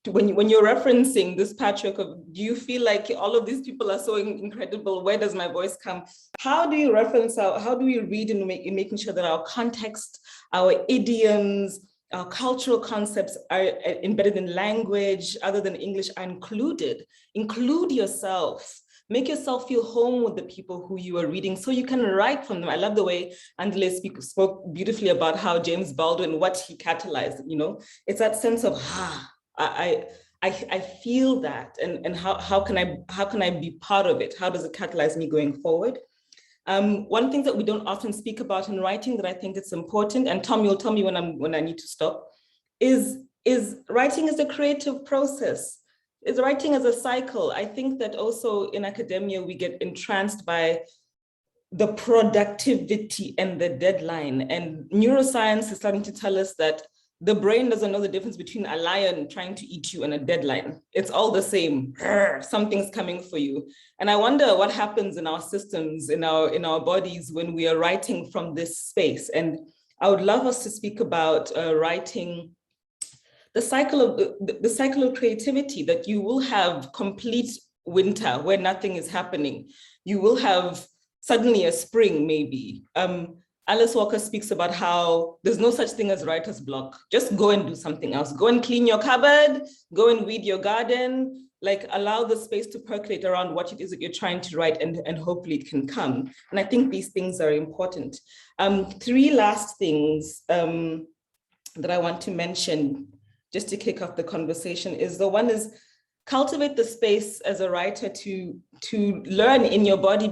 When you're referencing this patchwork of, do you feel like all of these people are so incredible? Where does my voice come? How do you reference how do we read in making sure that our context, our idioms, our cultural concepts are embedded in language other than English are included? Include yourself. Make yourself feel home with the people who you are reading so you can write from them. I love the way Andile spoke beautifully about how James Baldwin, what he catalyzed, you know, it's that sense of, I feel that, and how can I be part of it? How does it catalyze me going forward? One thing that we don't often speak about in writing that I think it's important, and Tom, you'll tell me when I need to stop, is writing is a creative process. Is writing as a cycle. I think that also in academia, we get entranced by the productivity and the deadline. And neuroscience is starting to tell us that the brain doesn't know the difference between a lion trying to eat you and a deadline. It's all the same. Something's coming for you. And I wonder what happens in our systems, in our bodies when we are writing from this space. And I would love us to speak about writing the cycle of creativity, that you will have complete winter where nothing is happening. You will have suddenly a spring, maybe. Alice Walker speaks about how there's no such thing as writer's block. Just go and do something else. Go and clean your cupboard, go and weed your garden, like allow the space to percolate around what it is that you're trying to write, and hopefully it can come. And I think these things are important. 3 last things that I want to mention just to kick off the conversation is cultivate the space as a writer to learn in your body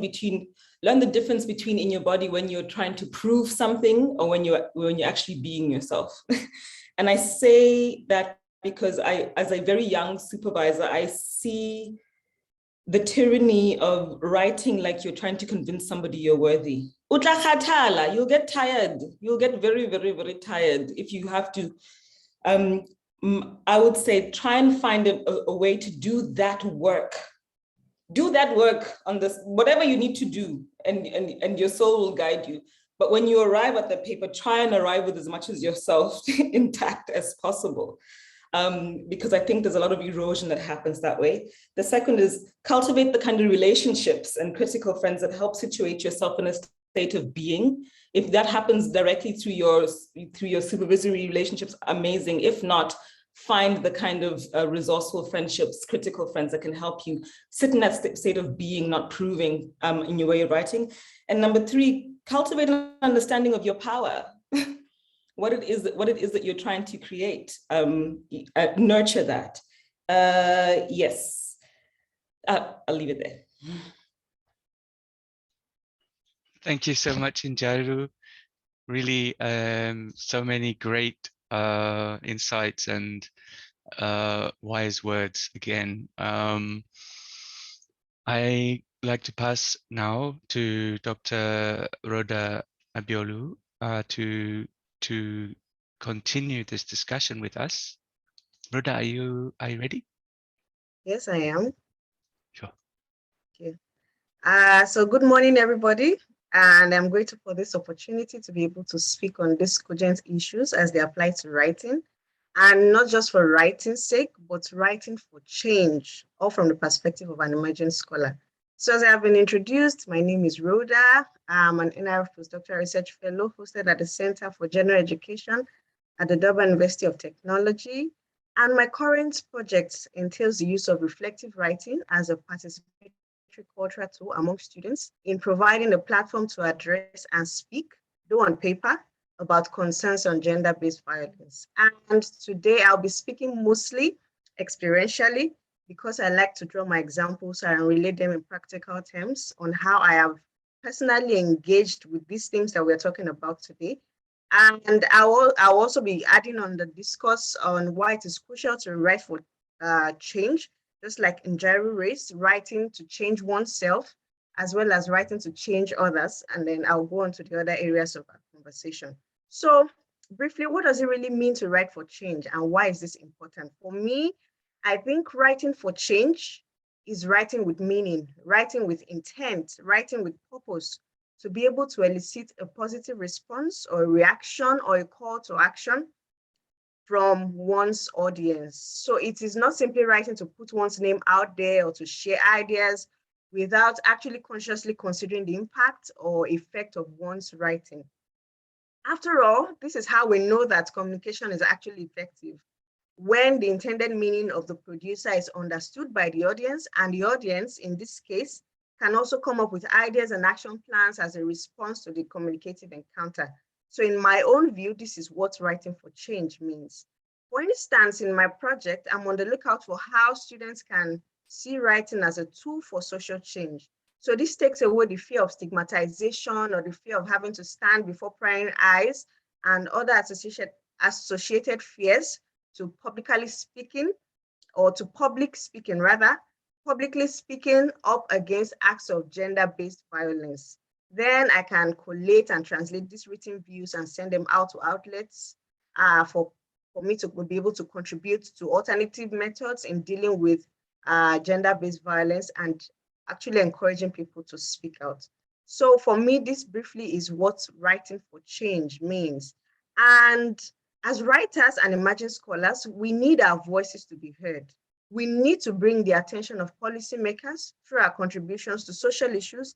learn the difference between in your body when you're trying to prove something or when you're actually being yourself. And I say that because as a very young supervisor, I see the tyranny of writing like you're trying to convince somebody you're worthy. You'll get tired. You'll get very, very, very tired if you have to. I would say try and find a way to do that work. Do that work on this, whatever you need to do, and your soul will guide you. But when you arrive at the paper, try and arrive with as much as yourself intact as possible. Because I think there's a lot of erosion that happens that way. The second is cultivate the kind of relationships and critical friends that help situate yourself in a state of being. If that happens directly through your supervisory relationships, amazing. If not, find the kind of resourceful friendships, critical friends that can help you sit in that state of being, not proving in your way of writing. And number 3, cultivate an understanding of your power. What it is that you're trying to create. Nurture that. Yes. I'll leave it there. Thank you so much, Injaru. Really, so many great insights and wise words again. I like to pass now to Dr. Rhoda Abiolu to continue this discussion with us. Rhoda, are you ready? Yes, I am. Sure. Okay. So good morning, everybody. And I'm grateful for this opportunity to be able to speak on these cogent issues as they apply to writing. And not just for writing's sake, but writing for change, all from the perspective of an emerging scholar. So as I have been introduced, my name is Rhoda. I'm an NIHSS Postdoctoral Research Fellow hosted at the Center for General Education at the Durban University of Technology. And my current project entails the use of reflective writing as a participatory cultural tool among students in providing a platform to address and speak, though on paper, about concerns on gender-based violence. And today I'll be speaking mostly experientially because I like to draw my examples and relate them in practical terms on how I have personally engaged with these things that we're talking about today. And I'll also be adding on the discourse on why it is crucial to write for change, just like Injaru raised, writing to change oneself, as well as writing to change others. And then I'll go on to the other areas of our conversation. So briefly, what does it really mean to write for change and why is this important? For me, I think writing for change is writing with meaning, writing with intent, writing with purpose, to be able to elicit a positive response or a reaction or a call to action from one's audience. So it is not simply writing to put one's name out there or to share ideas without actually consciously considering the impact or effect of one's writing. After all, this is how we know that communication is actually effective, when the intended meaning of the producer is understood by the audience, and the audience, in this case, can also come up with ideas and action plans as a response to the communicative encounter. So in my own view, this is what writing for change means. For instance, in my project, I'm on the lookout for how students can see writing as a tool for social change. So this takes away the fear of stigmatization or the fear of having to stand before prying eyes and other associated fears to publicly speaking, or to public speaking rather, publicly speaking up against acts of gender-based violence. Then I can collate and translate these written views and send them out to outlets for me to be able to contribute to alternative methods in dealing with gender-based violence and actually encouraging people to speak out. So for me, this briefly is what writing for change means. And as writers and emerging scholars, we need our voices to be heard. We need to bring the attention of policymakers through our contributions to social issues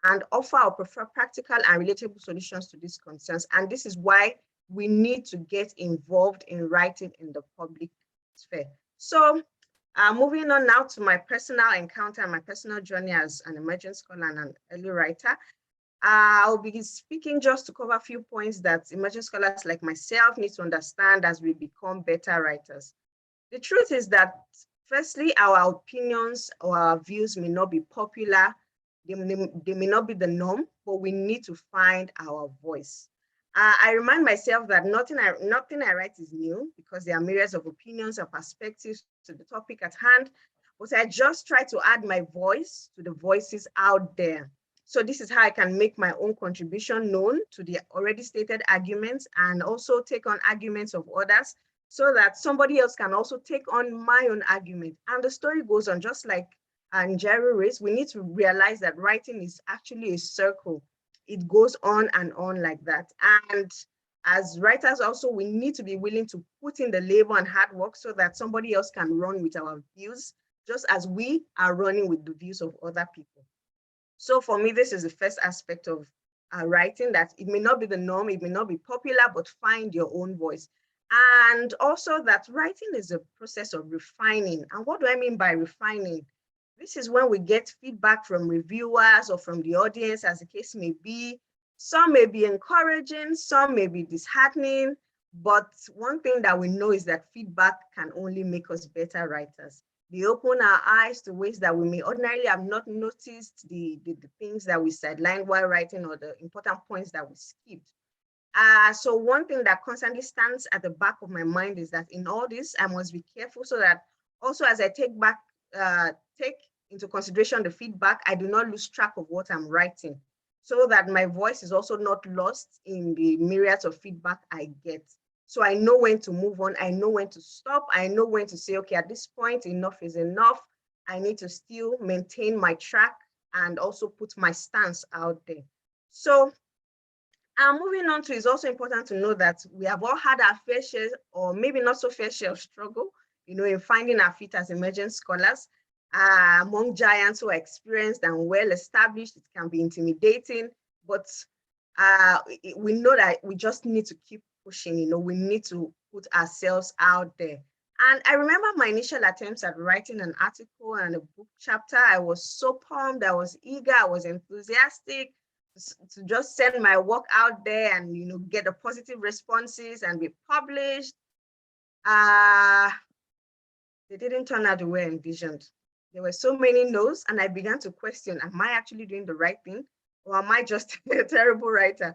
and offer our preferred practical and relatable solutions to these concerns. And this is why we need to get involved in writing in the public sphere. So moving on now to my personal encounter and my personal journey as an emerging scholar and an early writer. I'll be speaking just to cover a few points that emerging scholars like myself need to understand as we become better writers. The truth is that, firstly, our opinions or our views may not be popular, they may not be the norm, but we need to find our voice. I remind myself that nothing I write is new, because there are myriads of opinions and perspectives to the topic at hand, but I just try to add my voice to the voices out there. So this is how I can make my own contribution known to the already stated arguments and also take on arguments of others so that somebody else can also take on my own argument. And the story goes on, just like Injaru raised. We need to realize that writing is actually a circle. It goes on and on like that. And as writers also, we need to be willing to put in the labor and hard work so that somebody else can run with our views, just as we are running with the views of other people. So for me, this is the first aspect of writing, that it may not be the norm, it may not be popular, but find your own voice. And also that writing is a process of refining. And what do I mean by refining? This is when we get feedback from reviewers or from the audience, as the case may be. Some may be encouraging, some may be disheartening, But one thing that we know is that feedback can only make us better writers. They open our eyes to ways that we may ordinarily have not noticed, the things that we sidelined while writing, or the important points that we skipped. So one thing that constantly stands at the back of my mind is that in all this, I must be careful so that also as I take into consideration the feedback, I do not lose track of what I'm writing, so that my voice is also not lost in the myriads of feedback I get. So I know when to move on, I know when to stop, I know when to say, okay, at this point, enough is enough. I need to still maintain my track and also put my stance out there. So moving on to, it's also important to know that we have all had our fair share, or maybe not so fair share of struggle, in finding our feet as emerging scholars. Among giants who are experienced and well established, it can be intimidating, but we know that we just need to keep pushing. We need to put ourselves out there. And I remember my initial attempts at writing an article and a book chapter. I was so pumped, I was eager, I was enthusiastic to just send my work out there and get the positive responses and be published. They didn't turn out the way I envisioned. There were so many no's, and I began to question, am I actually doing the right thing, or am I just a terrible writer?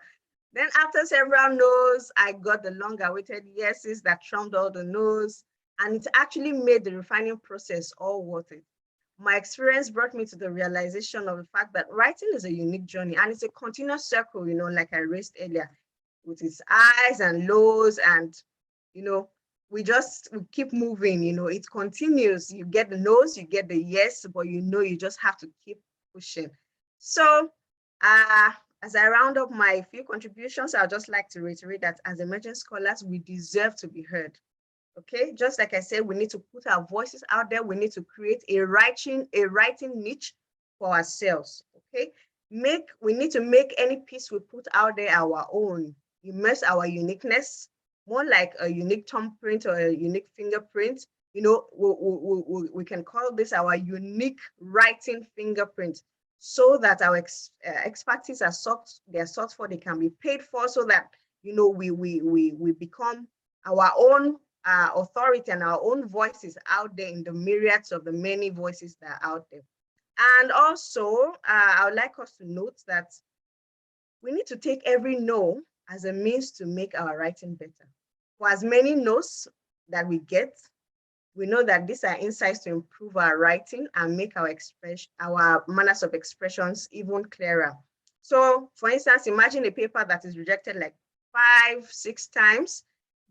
Then after several no's, I got the long-awaited yeses that trumped all the no's, and it actually made the refining process all worth it. My experience brought me to the realization of the fact that writing is a unique journey, and it's a continuous circle, like I raised earlier, with its highs and lows, and we keep moving, it continues. You get the no's, you get the yes, but you just have to keep pushing. So as I round up my few contributions, I'd just like to reiterate that as emerging scholars, we deserve to be heard. Okay, just like I said, we need to put our voices out there. We need to create a writing niche for ourselves. Okay, we need to make any piece we put out there our own, immerse our uniqueness, more like a unique thumbprint or a unique fingerprint. We can call this our unique writing fingerprint, so that our expertise are sought for, they can be paid for, so that we become our own authority and our own voices out there in the myriads of the many voices that are out there. And also, I would like us to note that we need to take every no as a means to make our writing better. For as many no's that we get, we know that these are insights to improve our writing and make our manners of expressions even clearer. So, for instance, imagine a paper that is rejected like 5-6 times.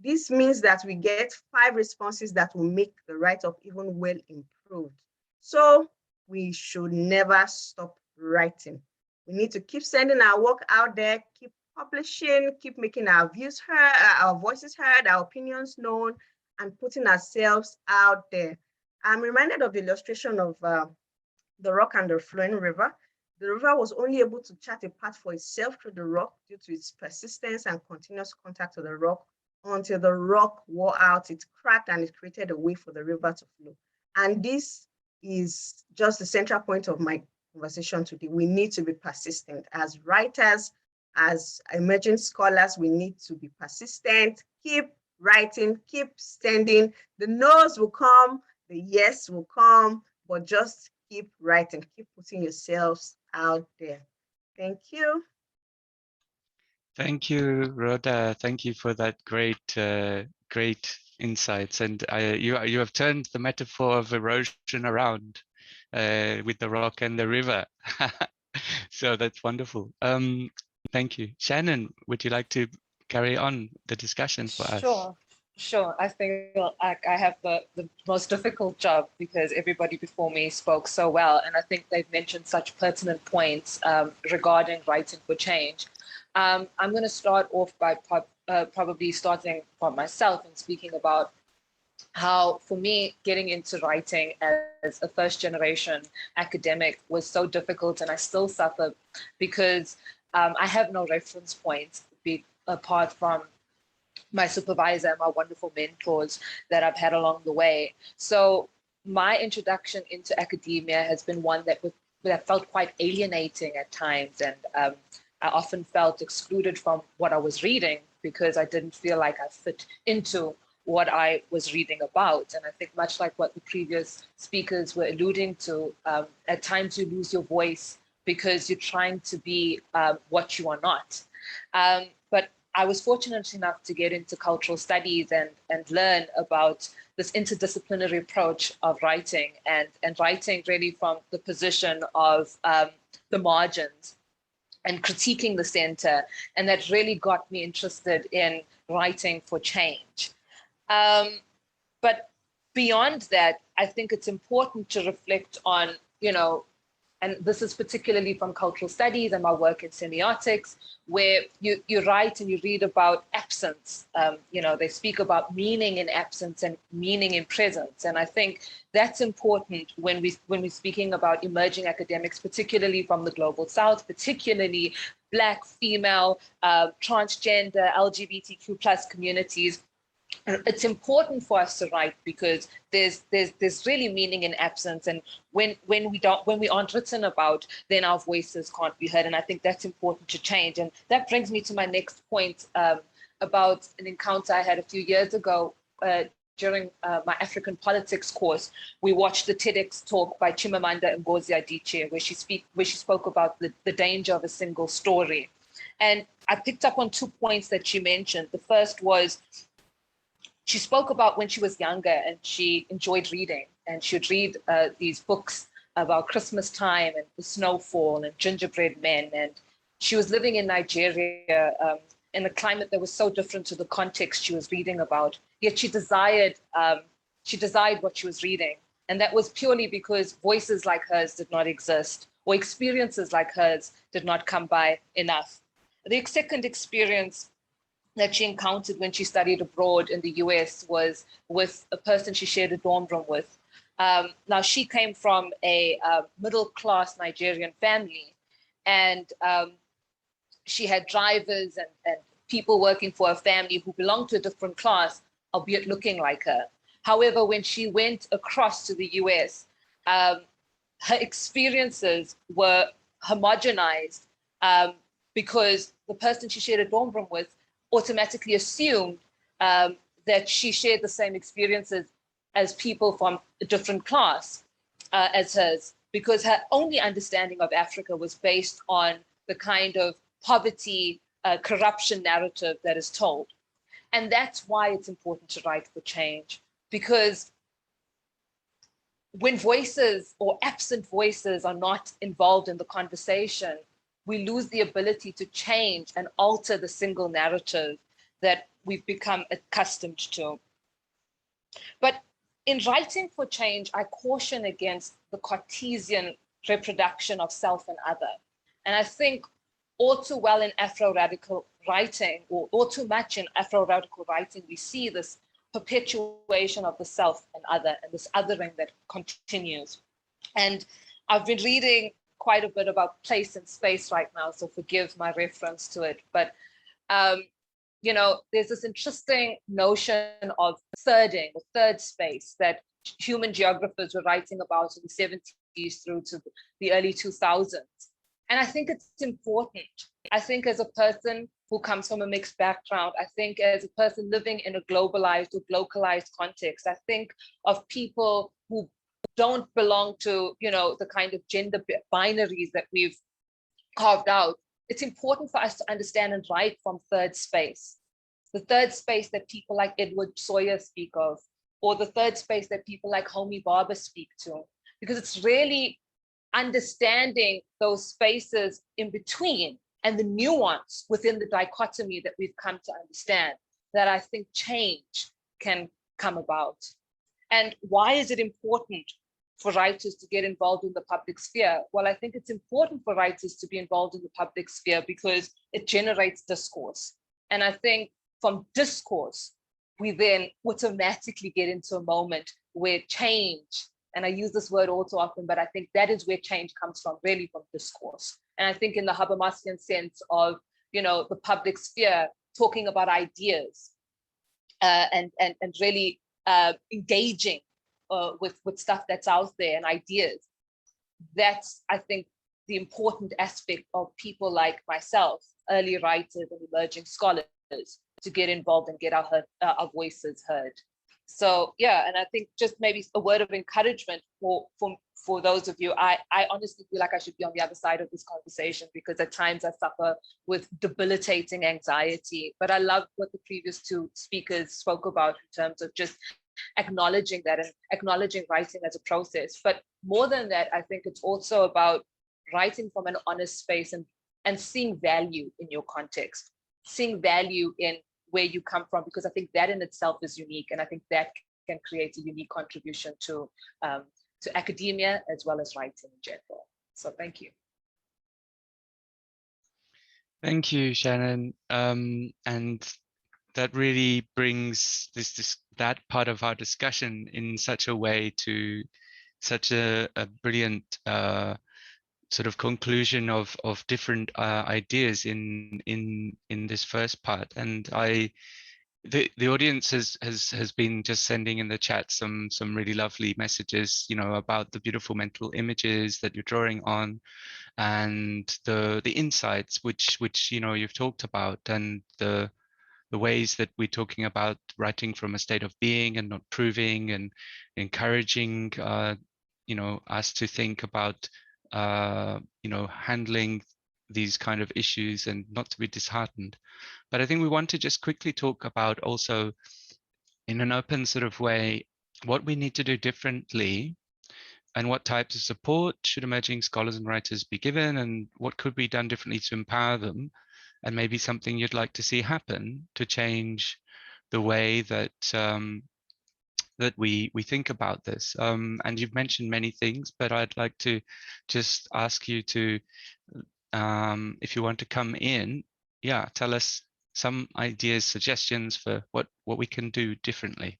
This means that we get 5 responses that will make the write-up even well improved. So we should never stop writing. We need to keep sending our work out there, keep publishing, keep making our views heard, our voices heard, our opinions known, and putting ourselves out there. I'm reminded of the illustration of the rock and the flowing river. The river was only able to chart a path for itself through the rock due to its persistence and continuous contact with the rock, until the rock wore out, it cracked, and it created a way for the river to flow. And this is just the central point of my conversation today. We need to be persistent. As writers, as emerging scholars, we need to be persistent, keep writing, keep sending. The no's will come, the yes will come, but just keep writing, keep putting yourselves out there. Thank you. Thank you, Rhoda. Thank you for that great insights. And you have turned the metaphor of erosion around with the rock and the river. So that's wonderful. Thank you. Shannon, would you like to carry on the discussion for us? Sure. I think I have the most difficult job because everybody before me spoke so well. And I think they've mentioned such pertinent points regarding writing for change. I'm going to start off by probably starting from myself and speaking about how, for me, getting into writing as a first-generation academic was so difficult, and I still suffer because I have no reference points apart from my supervisor and my wonderful mentors that I've had along the way. So my introduction into academia has been one that felt quite alienating at times, and I often felt excluded from what I was reading because I didn't feel like I fit into what I was reading about. And I think much like what the previous speakers were alluding to, at times you lose your voice because you're trying to be what you are not. But I was fortunate enough to get into cultural studies and learn about this interdisciplinary approach of writing and writing really from the position of the margins and critiquing the center. And that really got me interested in writing for change. But beyond that, I think it's important to reflect on, and this is particularly from cultural studies and my work in semiotics, where you write and you read about absence. They speak about meaning in absence and meaning in presence. And I think that's important when we're speaking about emerging academics, particularly from the global South, particularly Black, female, transgender, LGBTQ+ communities. It's important for us to write because there's really meaning in absence, and when we aren't written about, then our voices can't be heard. And I think that's important to change. And that brings me to my next point about an encounter I had a few years ago during my African politics course. We watched the TEDx talk by Chimamanda Ngozi Adichie, where she spoke about the danger of a single story. And I picked up on 2 points that she mentioned. The first was, she spoke about when she was younger and she enjoyed reading, and she would read these books about Christmas time and the snowfall and gingerbread men. And she was living in Nigeria in a climate that was so different to the context she was reading about. Yet she desired what she was reading. And that was purely because voices like hers did not exist, or experiences like hers did not come by enough. The second experience that she encountered when she studied abroad in the US was with a person she shared a dorm room with. Now, she came from a middle-class Nigerian family, and she had drivers and people working for her family who belonged to a different class, albeit looking like her. However, when she went across to the US, her experiences were homogenized because the person she shared a dorm room with automatically assumed that she shared the same experiences as people from a different class as hers, because her only understanding of Africa was based on the kind of poverty, corruption narrative that is told. And that's why it's important to write for change, because when voices or absent voices are not involved in the conversation, we lose the ability to change and alter the single narrative that we've become accustomed to. But in writing for change, I caution against the Cartesian reproduction of self and other. And I think all too well in Afro-radical writing, or all too much in Afro-radical writing, we see this perpetuation of the self and other, and this othering that continues. And I've been reading quite a bit about place and space right now, so forgive my reference to it. But, there's this interesting notion of thirding, or third space, that human geographers were writing about in the 70s through to the early 2000s. And I think it's important. I think as a person who comes from a mixed background, I think as a person living in a globalized or localized context, I think of people who don't belong to, the kind of gender binaries that we've carved out. It's important for us to understand and write from third space. The third space that people like Edward Sawyer speak of, or the third space that people like Homi Bhabha speak to, because it's really understanding those spaces in between and the nuance within the dichotomy that we've come to understand, that I think change can come about. And why is it important for writers to get involved in the public sphere? Well, I think it's important for writers to be involved in the public sphere because it generates discourse. And I think from discourse, we then automatically get into a moment where change, and I use this word all too often, but I think that is where change comes from, really from discourse. And I think in the Habermasian sense of, the public sphere, talking about ideas and really engaging with stuff that's out there and ideas. That's, I think, the important aspect of people like myself, early writers and emerging scholars, get involved and get our voices heard. So yeah, and I think just maybe a word of encouragement for those of you. I honestly feel like I should be on the other side of this conversation, because at times I suffer with debilitating anxiety. But I love what the previous two speakers spoke about in terms of just acknowledging that and acknowledging writing as a process. But more than that, I think it's also about writing from an honest space and seeing value in your context, seeing value in where you come from, because I think that in itself is unique, and I think that can create a unique contribution to academia as well as writing in general. So thank you. Thank you, Shannon. And that really brings that part of our discussion in such a way to such a brilliant sort of conclusion of different ideas in this first part. And the audience has been just sending in the chat some really lovely messages, you know, about the beautiful mental images that you're drawing on, and the insights which you know you've talked about, and the ways that we're talking about writing from a state of being and not proving, and encouraging you know us to think about you know handling these kind of issues and not to be disheartened. But I think we want to just quickly talk about also, in an open sort of way, what we need to do differently, and what types of support should emerging scholars and writers be given, and what could be done differently to empower them, and maybe something you'd like to see happen to change the way that that we think about this. And you've mentioned many things, but I'd like to just ask you to, if you want to come in, yeah, tell us some ideas, suggestions for what we can do differently.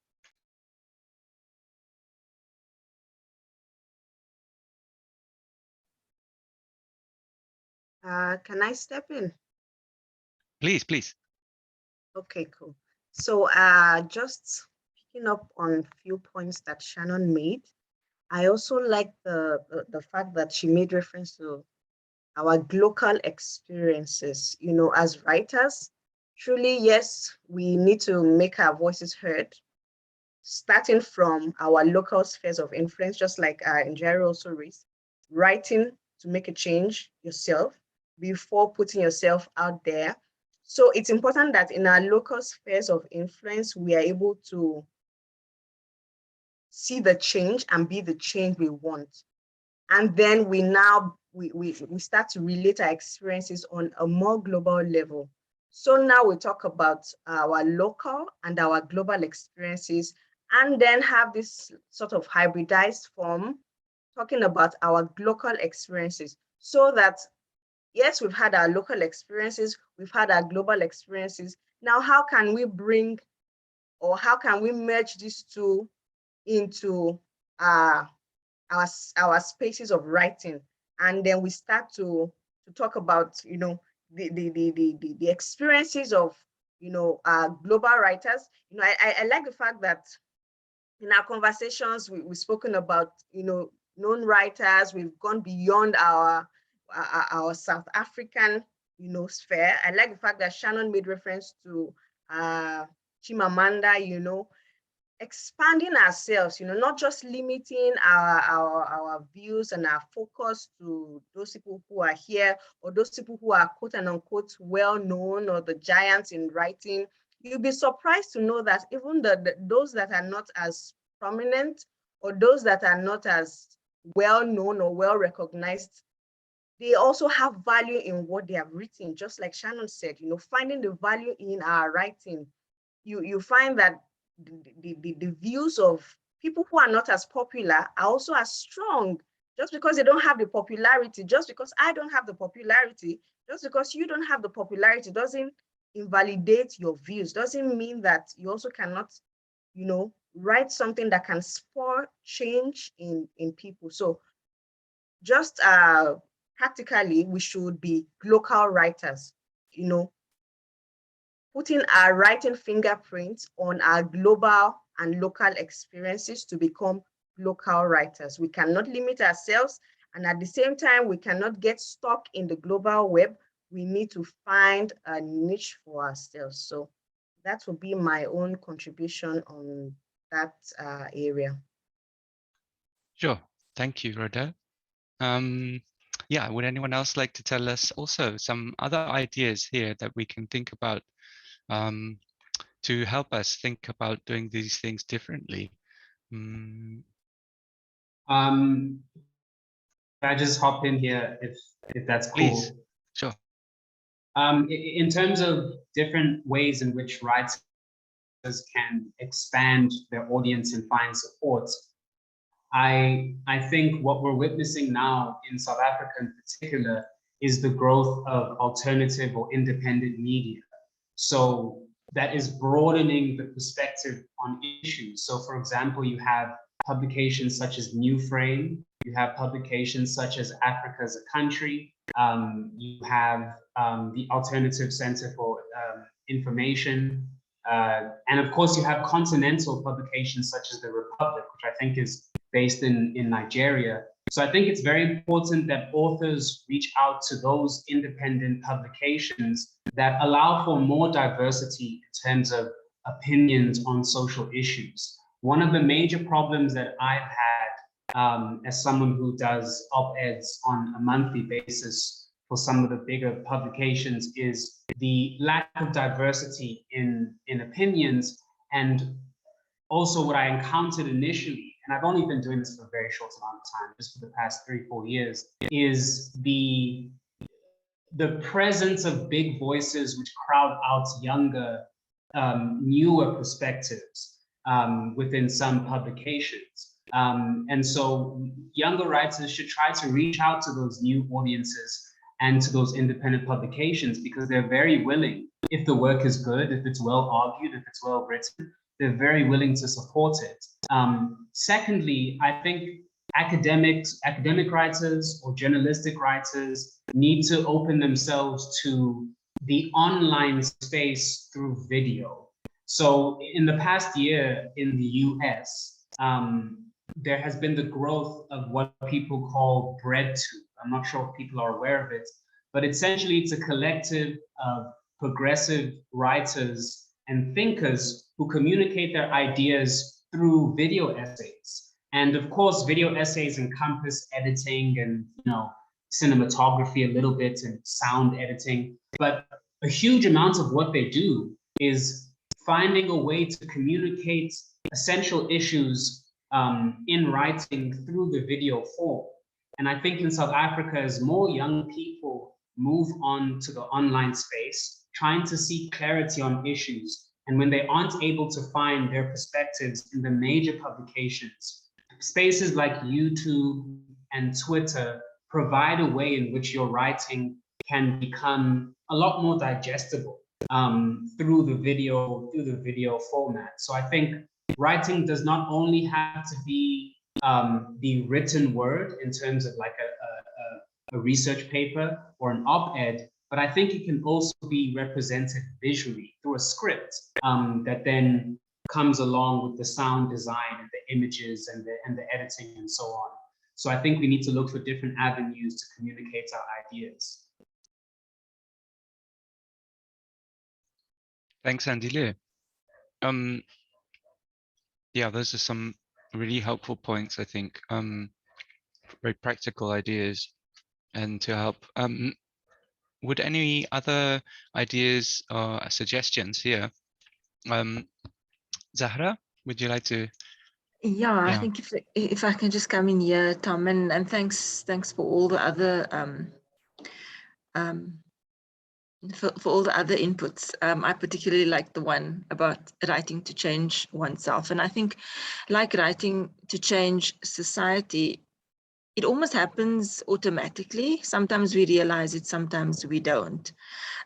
Can I step in? Please, please. Okay, cool. So just picking up on a few points that Shannon made, I also like the fact that she made reference to our local experiences. You know, as writers, truly, yes, we need to make our voices heard, starting from our local spheres of influence, just like Njeri also raised, writing to make a change yourself before putting yourself out there. So it's important that in our local spheres of influence, we are able to see the change and be the change we want. And then we start to relate our experiences on a more global level. So now we talk about our local and our global experiences, and then have this sort of hybridized form, talking about our local experiences, so that, yes, we've had our local experiences, we've had our global experiences. Now, how can we bring, or how can we merge these two into our spaces of writing? And then we start to talk about, you know, the experiences of, you know, global writers. You know, I like the fact that in our conversations, we've spoken about, you know, known writers. We've gone beyond our South African, you know, sphere. I like the fact that Shannon made reference to Chimamanda, you know, expanding ourselves, you know, not just limiting our views and our focus to those people who are here, or those people who are quote and unquote well-known, or the giants in writing. You'll be surprised to know that even those that are not as prominent, or those that are not as well-known or well-recognized, they also have value in what they have written. Just like Shannon said, you know, finding the value in our writing. You find that the views of people who are not as popular are also as strong. Just because they don't have the popularity, just because I don't have the popularity, just because you don't have the popularity doesn't invalidate your views, doesn't mean that you also cannot, you know, write something that can spur change in people. So just practically, we should be local writers, you know, putting our writing fingerprints on our global and local experiences to become local writers. We cannot limit ourselves, and at the same time, we cannot get stuck in the global web. We need to find a niche for ourselves. So that will be my own contribution on that area. Sure. Thank you, Rhoda. Yeah, would anyone else like to tell us also some other ideas here that we can think about to help us think about doing these things differently? Can I just hop in here if that's cool? Please, sure. In terms of different ways in which writers can expand their audience and find support, I think what we're witnessing now in South Africa in particular is the growth of alternative or independent media. So that is broadening the perspective on issues. So for example, you have publications such as New Frame, you have publications such as Africa as a Country, you have the Alternative Center for Information, and of course you have continental publications such as The Republic, which I think is based in Nigeria. So I think it's very important that authors reach out to those independent publications that allow for more diversity in terms of opinions on social issues. One of the major problems that I've had as someone who does op-eds on a monthly basis for some of the bigger publications is the lack of diversity in opinions, and also what I encountered initially, and I've only been doing this for a very short amount of time, just for the past 3-4 years, is the presence of big voices which crowd out younger, newer perspectives within some publications. And so younger writers should try to reach out to those new audiences and to those independent publications, because they're very willing, if the work is good, if it's well argued, if it's well written, they're very willing to support it. Secondly, I think academic writers or journalistic writers need to open themselves to the online space through video. So in the past year in the US, there has been the growth of what people call BreadTube. I'm not sure if people are aware of it, but essentially it's a collective of progressive writers and thinkers who communicate their ideas through video essays. And of course, video essays encompass editing and cinematography a little bit and sound editing, but a huge amount of what they do is finding a way to communicate essential issues in writing through the video form. And I think in South Africa, as more young people move on to the online space, trying to seek clarity on issues, and when they aren't able to find their perspectives in the major publications, spaces like YouTube and Twitter provide a way in which your writing can become a lot more digestible through the video format. So I think writing does not only have to be the written word in terms of like a research paper or an op-ed, but I think it can also be represented visually through a script that then comes along with the sound design and the images and the editing and so on. So I think we need to look for different avenues to communicate our ideas. Thanks, Andile. Yeah, those are some really helpful points, I think. Very practical ideas and to help. Would any other ideas or suggestions here? Zahra, would you like to? Yeah, I think if I can just come in here, Tom, and thanks for all the other for all the other inputs. I particularly like the one about writing to change oneself, and I think, like writing to change society, it almost happens automatically. Sometimes we realize it, sometimes we don't.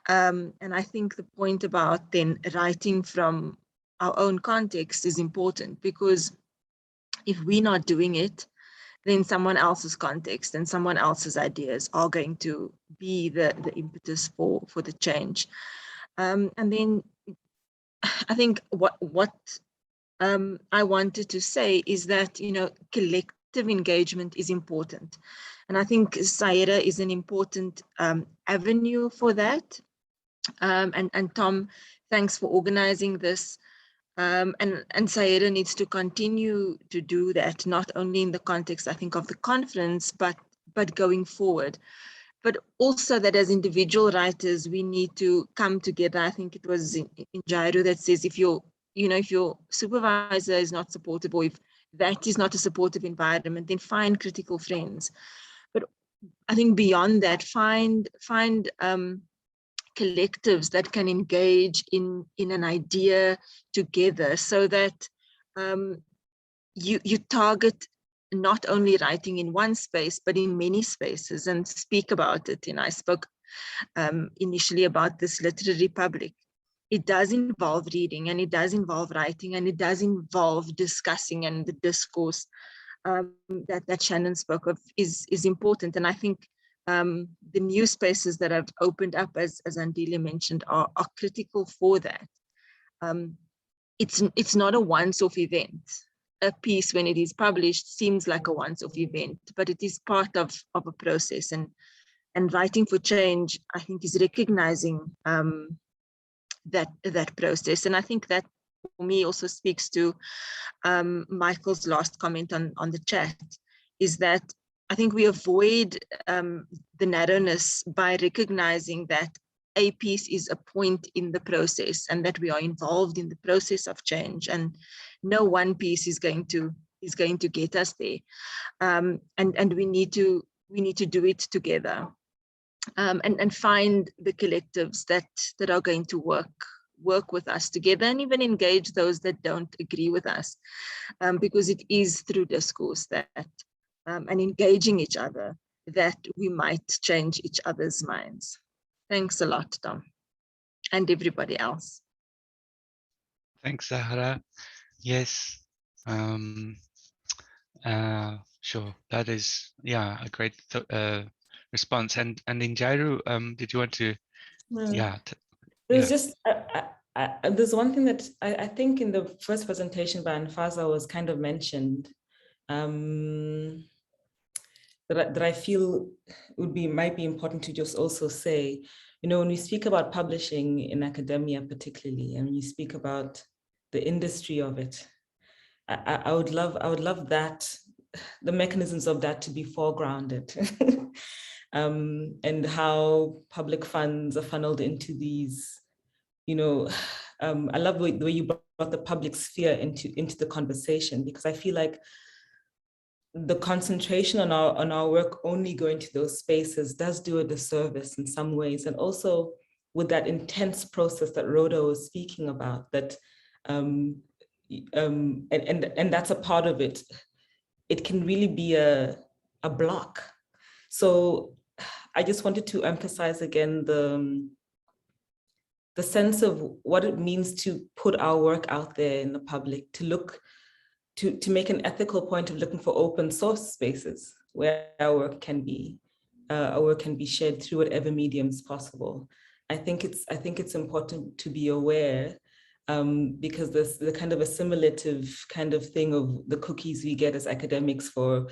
And I think the point about then writing from our own context is important, because if we're not doing it, then someone else's context and someone else's ideas are going to be the impetus for the change. And then I think what I wanted to say is that, collective engagement is important. And I think SAERA is an important avenue for that. And Tom Thanks for organizing this. And SAERA needs to continue to do that, not only in the context, I think, of the conference, but going forward. But also that as individual writers, we need to come together. I think it was in Jairo that says, if your supervisor is not supportive, or if that is not a supportive environment, then find critical friends. But I think beyond that, find collectives that can engage in an idea together, so that you target not only writing in one space, but in many spaces, and speak about it. And I spoke initially about this literary public. It does involve reading, and it does involve writing, and it does involve discussing, and the discourse that Shannon spoke of is important. And I think the new spaces that have opened up, as Andile mentioned, are critical for that. It's not a once-off event. A piece, when it is published, seems like a once-off event, but it is part of a process. And writing for change, I think, is recognizing that process. And I think that, for me, also speaks to Michael's last comment on the chat, is that I think we avoid the narrowness by recognizing that a piece is a point in the process, and that we are involved in the process of change, and no one piece is going to get us there. And we need to do it together, and find the collectives that are going to work with us together, and even engage those that don't agree with us, because it is through discourse that and engaging each other that we might change each other's minds. Thanks a lot, Tom, and everybody else. Thanks, Zahra. Yes, sure. That is, yeah, a great response. And in Jairu, did you want to? There's just there's one thing that I think in the first presentation by ANFASA was kind of mentioned, that I feel might be important to just also say. When we speak about publishing in academia particularly, and when you speak about the industry of it, I would love that, the mechanisms of that to be foregrounded, and how public funds are funneled into these, I love the way you brought the public sphere into the conversation, because I feel like the concentration on our work only going to those spaces does do a disservice in some ways. And also with that intense process that Rhoda was speaking about, that and that's a part of it, it can really be a block. So I just wanted to emphasize again the sense of what it means to put our work out there in the public, to make an ethical point of looking for open source spaces where our work can be shared through whatever mediums possible. I think it's important to be aware, because there's the kind of assimilative kind of thing of the cookies we get as academics for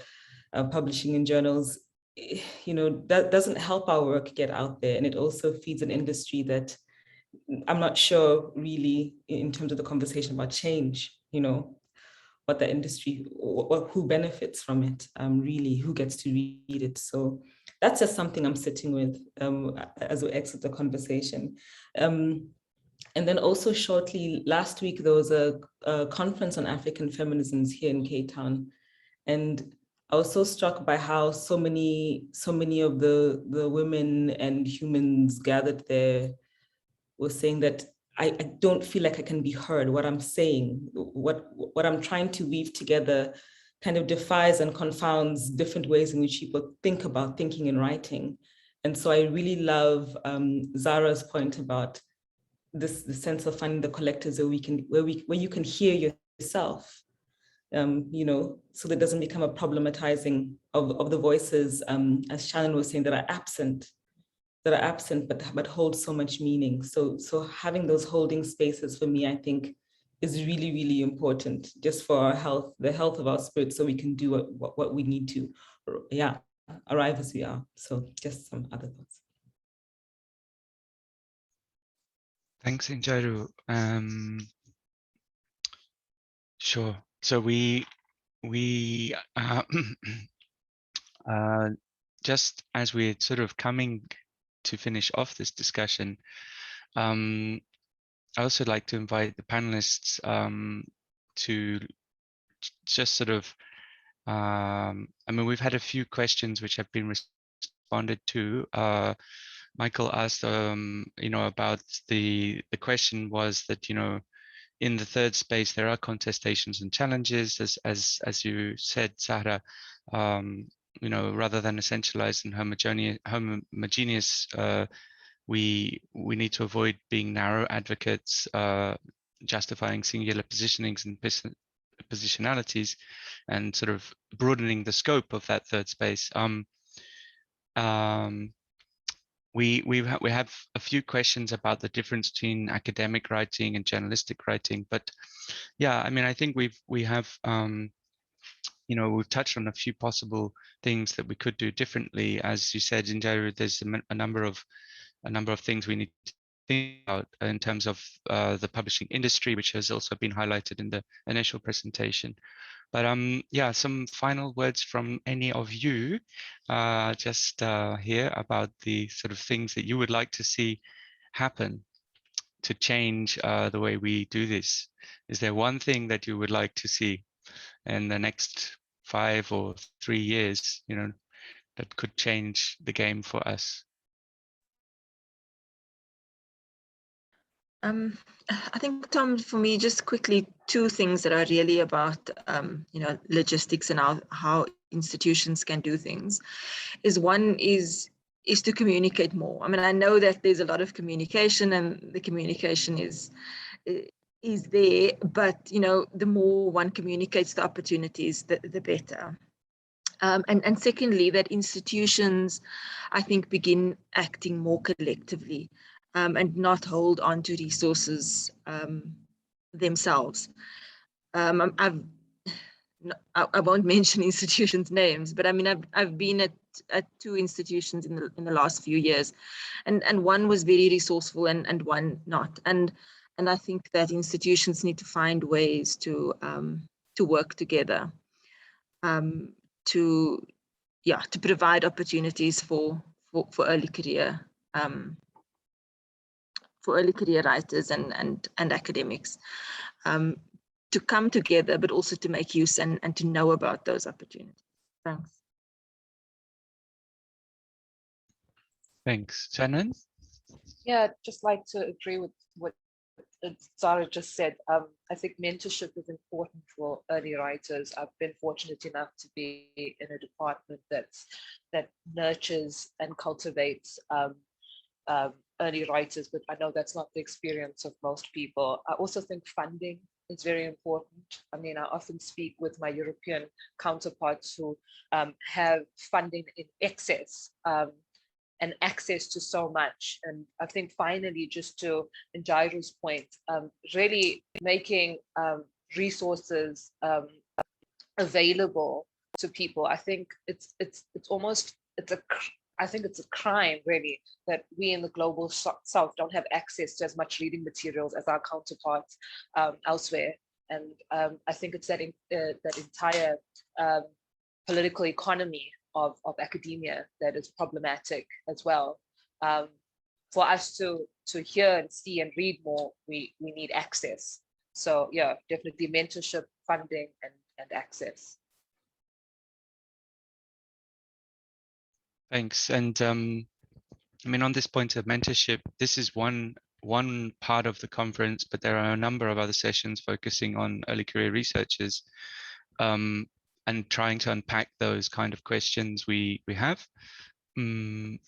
publishing in journals, that doesn't help our work get out there. And it also feeds an industry that I'm not sure really, in terms of the conversation about change, what the industry, or who benefits from it, really, who gets to read it. So that's just something I'm sitting with as we exit the conversation. And then also shortly, last week, there was a conference on African feminisms here in Cape Town. And I was so struck by how so many of the women and humans gathered there were saying that I don't feel like I can be heard. What I'm saying, what I'm trying to weave together kind of defies and confounds different ways in which people think about thinking and writing. And so I really love Zara's point about the sense of finding the collectives where you can hear yourself, so that it doesn't become a problematizing of the voices, as Shannon was saying, that are absent but hold so much meaning. So having those holding spaces, for me, I think is really, really important, just for our health, the health of our spirit, so we can do what we need to, arrive as we are. So just some other thoughts. Thanks, Injaru. Sure. So we just as we're sort of coming to finish off this discussion, I also like to invite the panelists to just sort of, I mean, we've had a few questions which have been responded to. Michael asked, about the question was that, in the third space, there are contestations and challenges, as you said, Sarah, rather than a centralized and homogeneous, we need to avoid being narrow advocates, justifying singular positionings and positionalities, and sort of broadening the scope of that third space. We have a few questions about the difference between academic writing and journalistic writing, but yeah, I mean, I think we've touched on a few possible things that we could do differently. As you said, Injaru, there's a number of things we need to think about in terms of the publishing industry, which has also been highlighted in the initial presentation. But yeah, some final words from any of you, just here about the sort of things that you would like to see happen to change the way we do this. Is there one thing that you would like to see in the next 5 or 3 years, that could change the game for us? I think, Tom, for me, just quickly, 2 things that are really about, logistics and how institutions can do things. One is to communicate more. I mean, I know that there's a lot of communication, and the communication is there, but the more one communicates the opportunities, the better. And secondly, that institutions, I think, begin acting more collectively. And not hold on to resources themselves. I won't mention institutions' names, but I mean, I've been at 2 institutions in the last few years, and one was very resourceful and one not. And I think that institutions need to find ways to work together, to provide opportunities for early career. For early career writers and academics, to come together, but also to make use and to know about those opportunities. Thanks. Thanks. Shannon? Yeah, I'd just like to agree with what Zara just said. I think mentorship is important for early writers. I've been fortunate enough to be in a department that nurtures and cultivates early writers, but I know that's not the experience of most people. I also think funding is very important. I mean, I often speak with my European counterparts who have funding in excess and access to so much. And I think finally, just to Njairu's point, really making resources available to people. I think I think it's a crime, really, that we in the global south don't have access to as much reading materials as our counterparts elsewhere. And I think it's that entire political economy of academia that is problematic as well. For us to hear and see and read more, we need access. So yeah, definitely mentorship, funding, and access. Thanks. And I mean, on this point of mentorship, this is one part of the conference, but there are a number of other sessions focusing on early career researchers and trying to unpack those kind of questions we have. And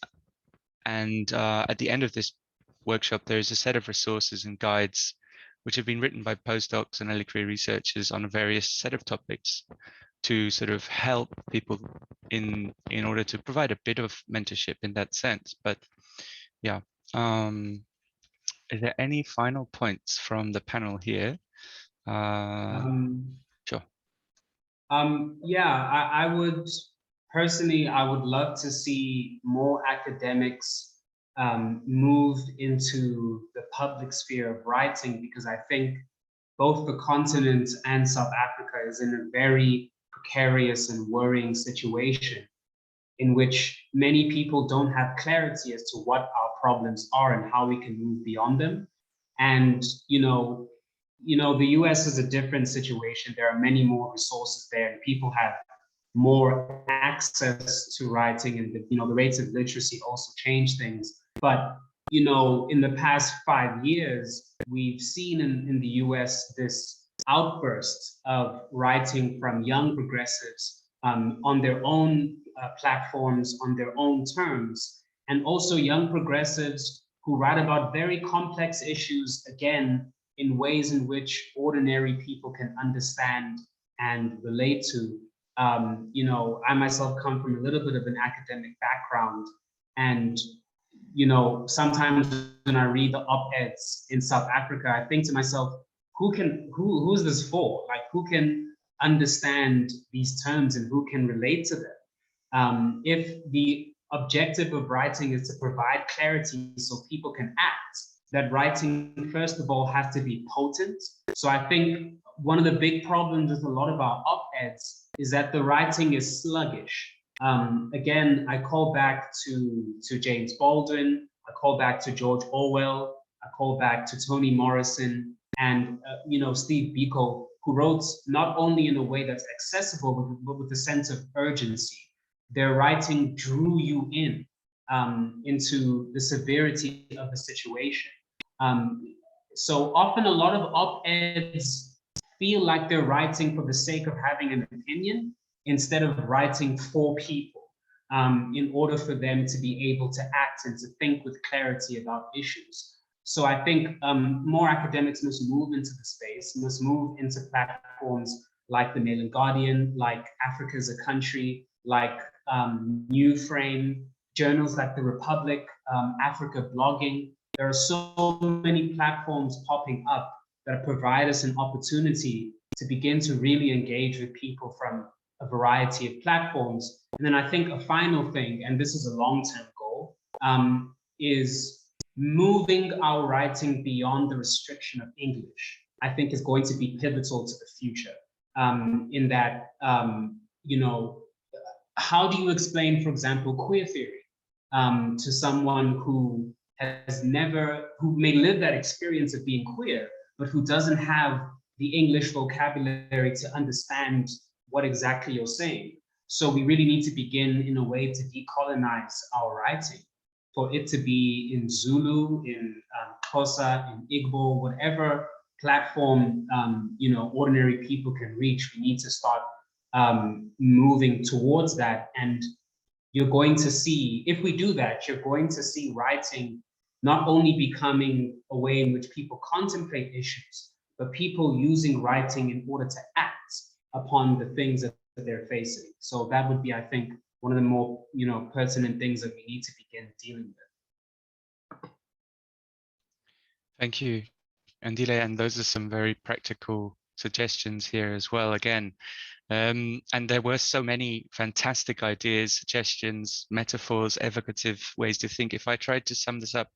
at the end of this workshop, there is a set of resources and guides which have been written by postdocs and early career researchers on a various set of topics to sort of help people in order to provide a bit of mentorship in that sense. But yeah, is there any final points from the panel here? Sure. Yeah, I would personally, I would love to see more academics moved into the public sphere of writing, because I think both the continent and South Africa is in a very precarious and worrying situation in which many people don't have clarity as to what our problems are and how we can move beyond them. And, the US is a different situation. There are many more resources there, and people have more access to writing, and the rates of literacy also change things. But in the past 5 years, we've seen in the US this outburst of writing from young progressives on their own platforms, on their own terms, and also young progressives who write about very complex issues, again, in ways in which ordinary people can understand and relate to. I myself come from a little bit of an academic background, and sometimes when I read the op-eds in South Africa, I think to myself, who's this for? Like, who can understand these terms and who can relate to them? If the objective of writing is to provide clarity so people can act, that writing, first of all, has to be potent. So I think one of the big problems with a lot of our op-eds is that the writing is sluggish. Again, I call back to James Baldwin, I call back to George Orwell, I call back to Toni Morrison, and Steve Biko, who wrote not only in a way that's accessible, but with a sense of urgency. Their writing drew you in into the severity of the situation. So often a lot of op-eds feel like they're writing for the sake of having an opinion, instead of writing for people, in order for them to be able to act and to think with clarity about issues. So I think more academics must move into the space, must move into platforms like the Mail and Guardian, like Africa's a Country, like New Frame, journals like The Republic, Africa Blogging. There are so many platforms popping up that provide us an opportunity to begin to really engage with people from a variety of platforms. And then I think a final thing, and this is a long-term goal, is moving our writing beyond the restriction of English. I think is going to be pivotal to the future, in that, how do you explain, for example, queer theory to someone who may live that experience of being queer, but who doesn't have the English vocabulary to understand what exactly you're saying? So we really need to begin in a way to decolonize our writing, for it to be in Zulu, in Xhosa, in Igbo, whatever platform ordinary people can reach. We need to start moving towards that. And you're going to see, if we do that, you're going to see writing not only becoming a way in which people contemplate issues, but people using writing in order to act upon the things that they're facing. So that would be, I think, one of the more pertinent things that we need to begin dealing with. Thank you, Andile, and those are some very practical suggestions here as well, again. And there were so many fantastic ideas, suggestions, metaphors, evocative ways to think. If I tried to sum this up,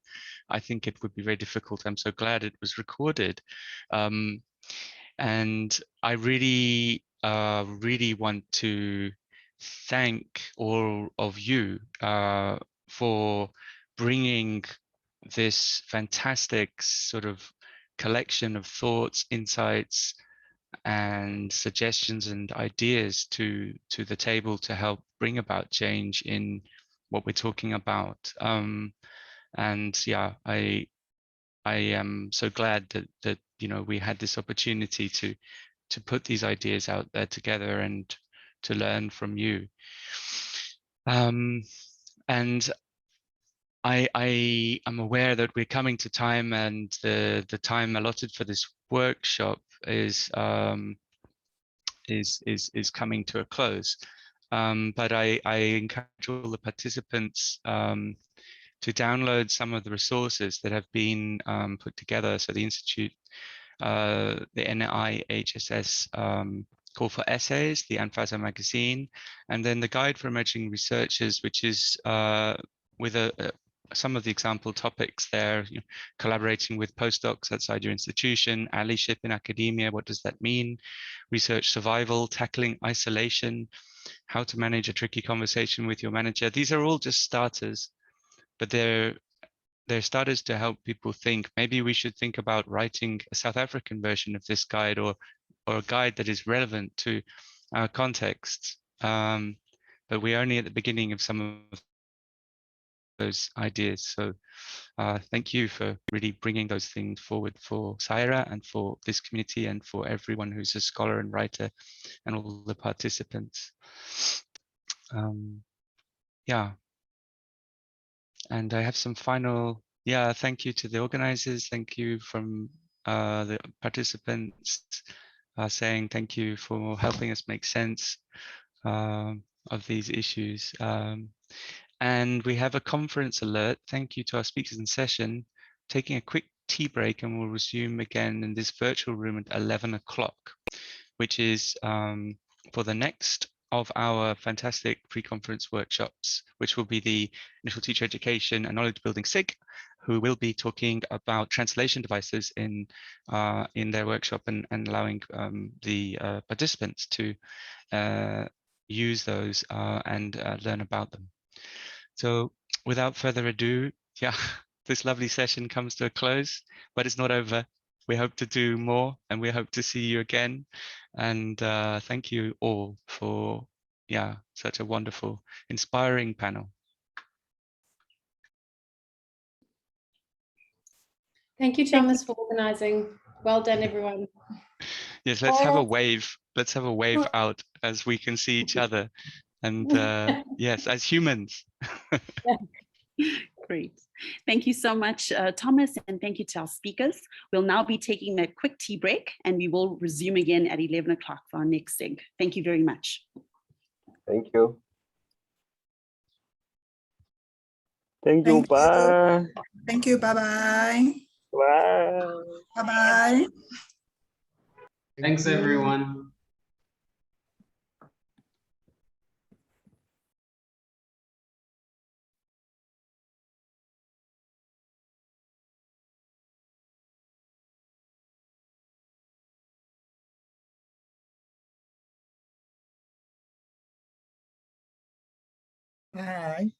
I think it would be very difficult. I'm so glad it was recorded. And I really want to thank all of you for bringing this fantastic sort of collection of thoughts, insights, and suggestions and ideas to the table to help bring about change in what we're talking about. And yeah, I am so glad that we had this opportunity to put these ideas out there together and to learn from you. And I am aware that we're coming to time, and the time allotted for this workshop is coming to a close. But I encourage all the participants to download some of the resources that have been put together. So the Institute, the NIHSS call for essays, the ANFASA magazine, and then the Guide for Emerging Researchers, which is with some of the example topics there, collaborating with postdocs outside your institution, allyship in academia, what does that mean? Research survival, tackling isolation, how to manage a tricky conversation with your manager. These are all just starters, but they're starters to help people think, maybe we should think about writing a South African version of this guide, or a guide that is relevant to our context. But we're only at the beginning of some of those ideas. So thank you for really bringing those things forward for SAERA and for this community and for everyone who's a scholar and writer and all the participants. Yeah. And I have some final, thank you to the organizers. Thank you from the participants saying thank you for helping us make sense of these issues. And we have a conference alert. Thank you to our speakers in session. Taking a quick tea break, and we'll resume again in this virtual room at 11 o'clock, which is for the next of our fantastic pre-conference workshops, which will be the initial teacher education and knowledge building SIG, who will be talking about translation devices in their workshop and allowing the participants to use those and learn about them. So without further ado, this lovely session comes to a close, but it's not over. We hope to do more, and we hope to see you again. And thank you all for such a wonderful, inspiring panel. Thank you, Thomas, for organizing. Well done, everyone. Yes, let's have a wave. Let's have a wave out as we can see each other. And yes, as humans. Great. Thank you so much, Thomas, and thank you to our speakers. We'll now be taking a quick tea break, and we will resume again at 11 o'clock for our next SIG. Thank you very much. Thank you. Thank you. Bye. Thank you. Bye-bye. Bye. Bye-bye. Thanks, everyone. Bye.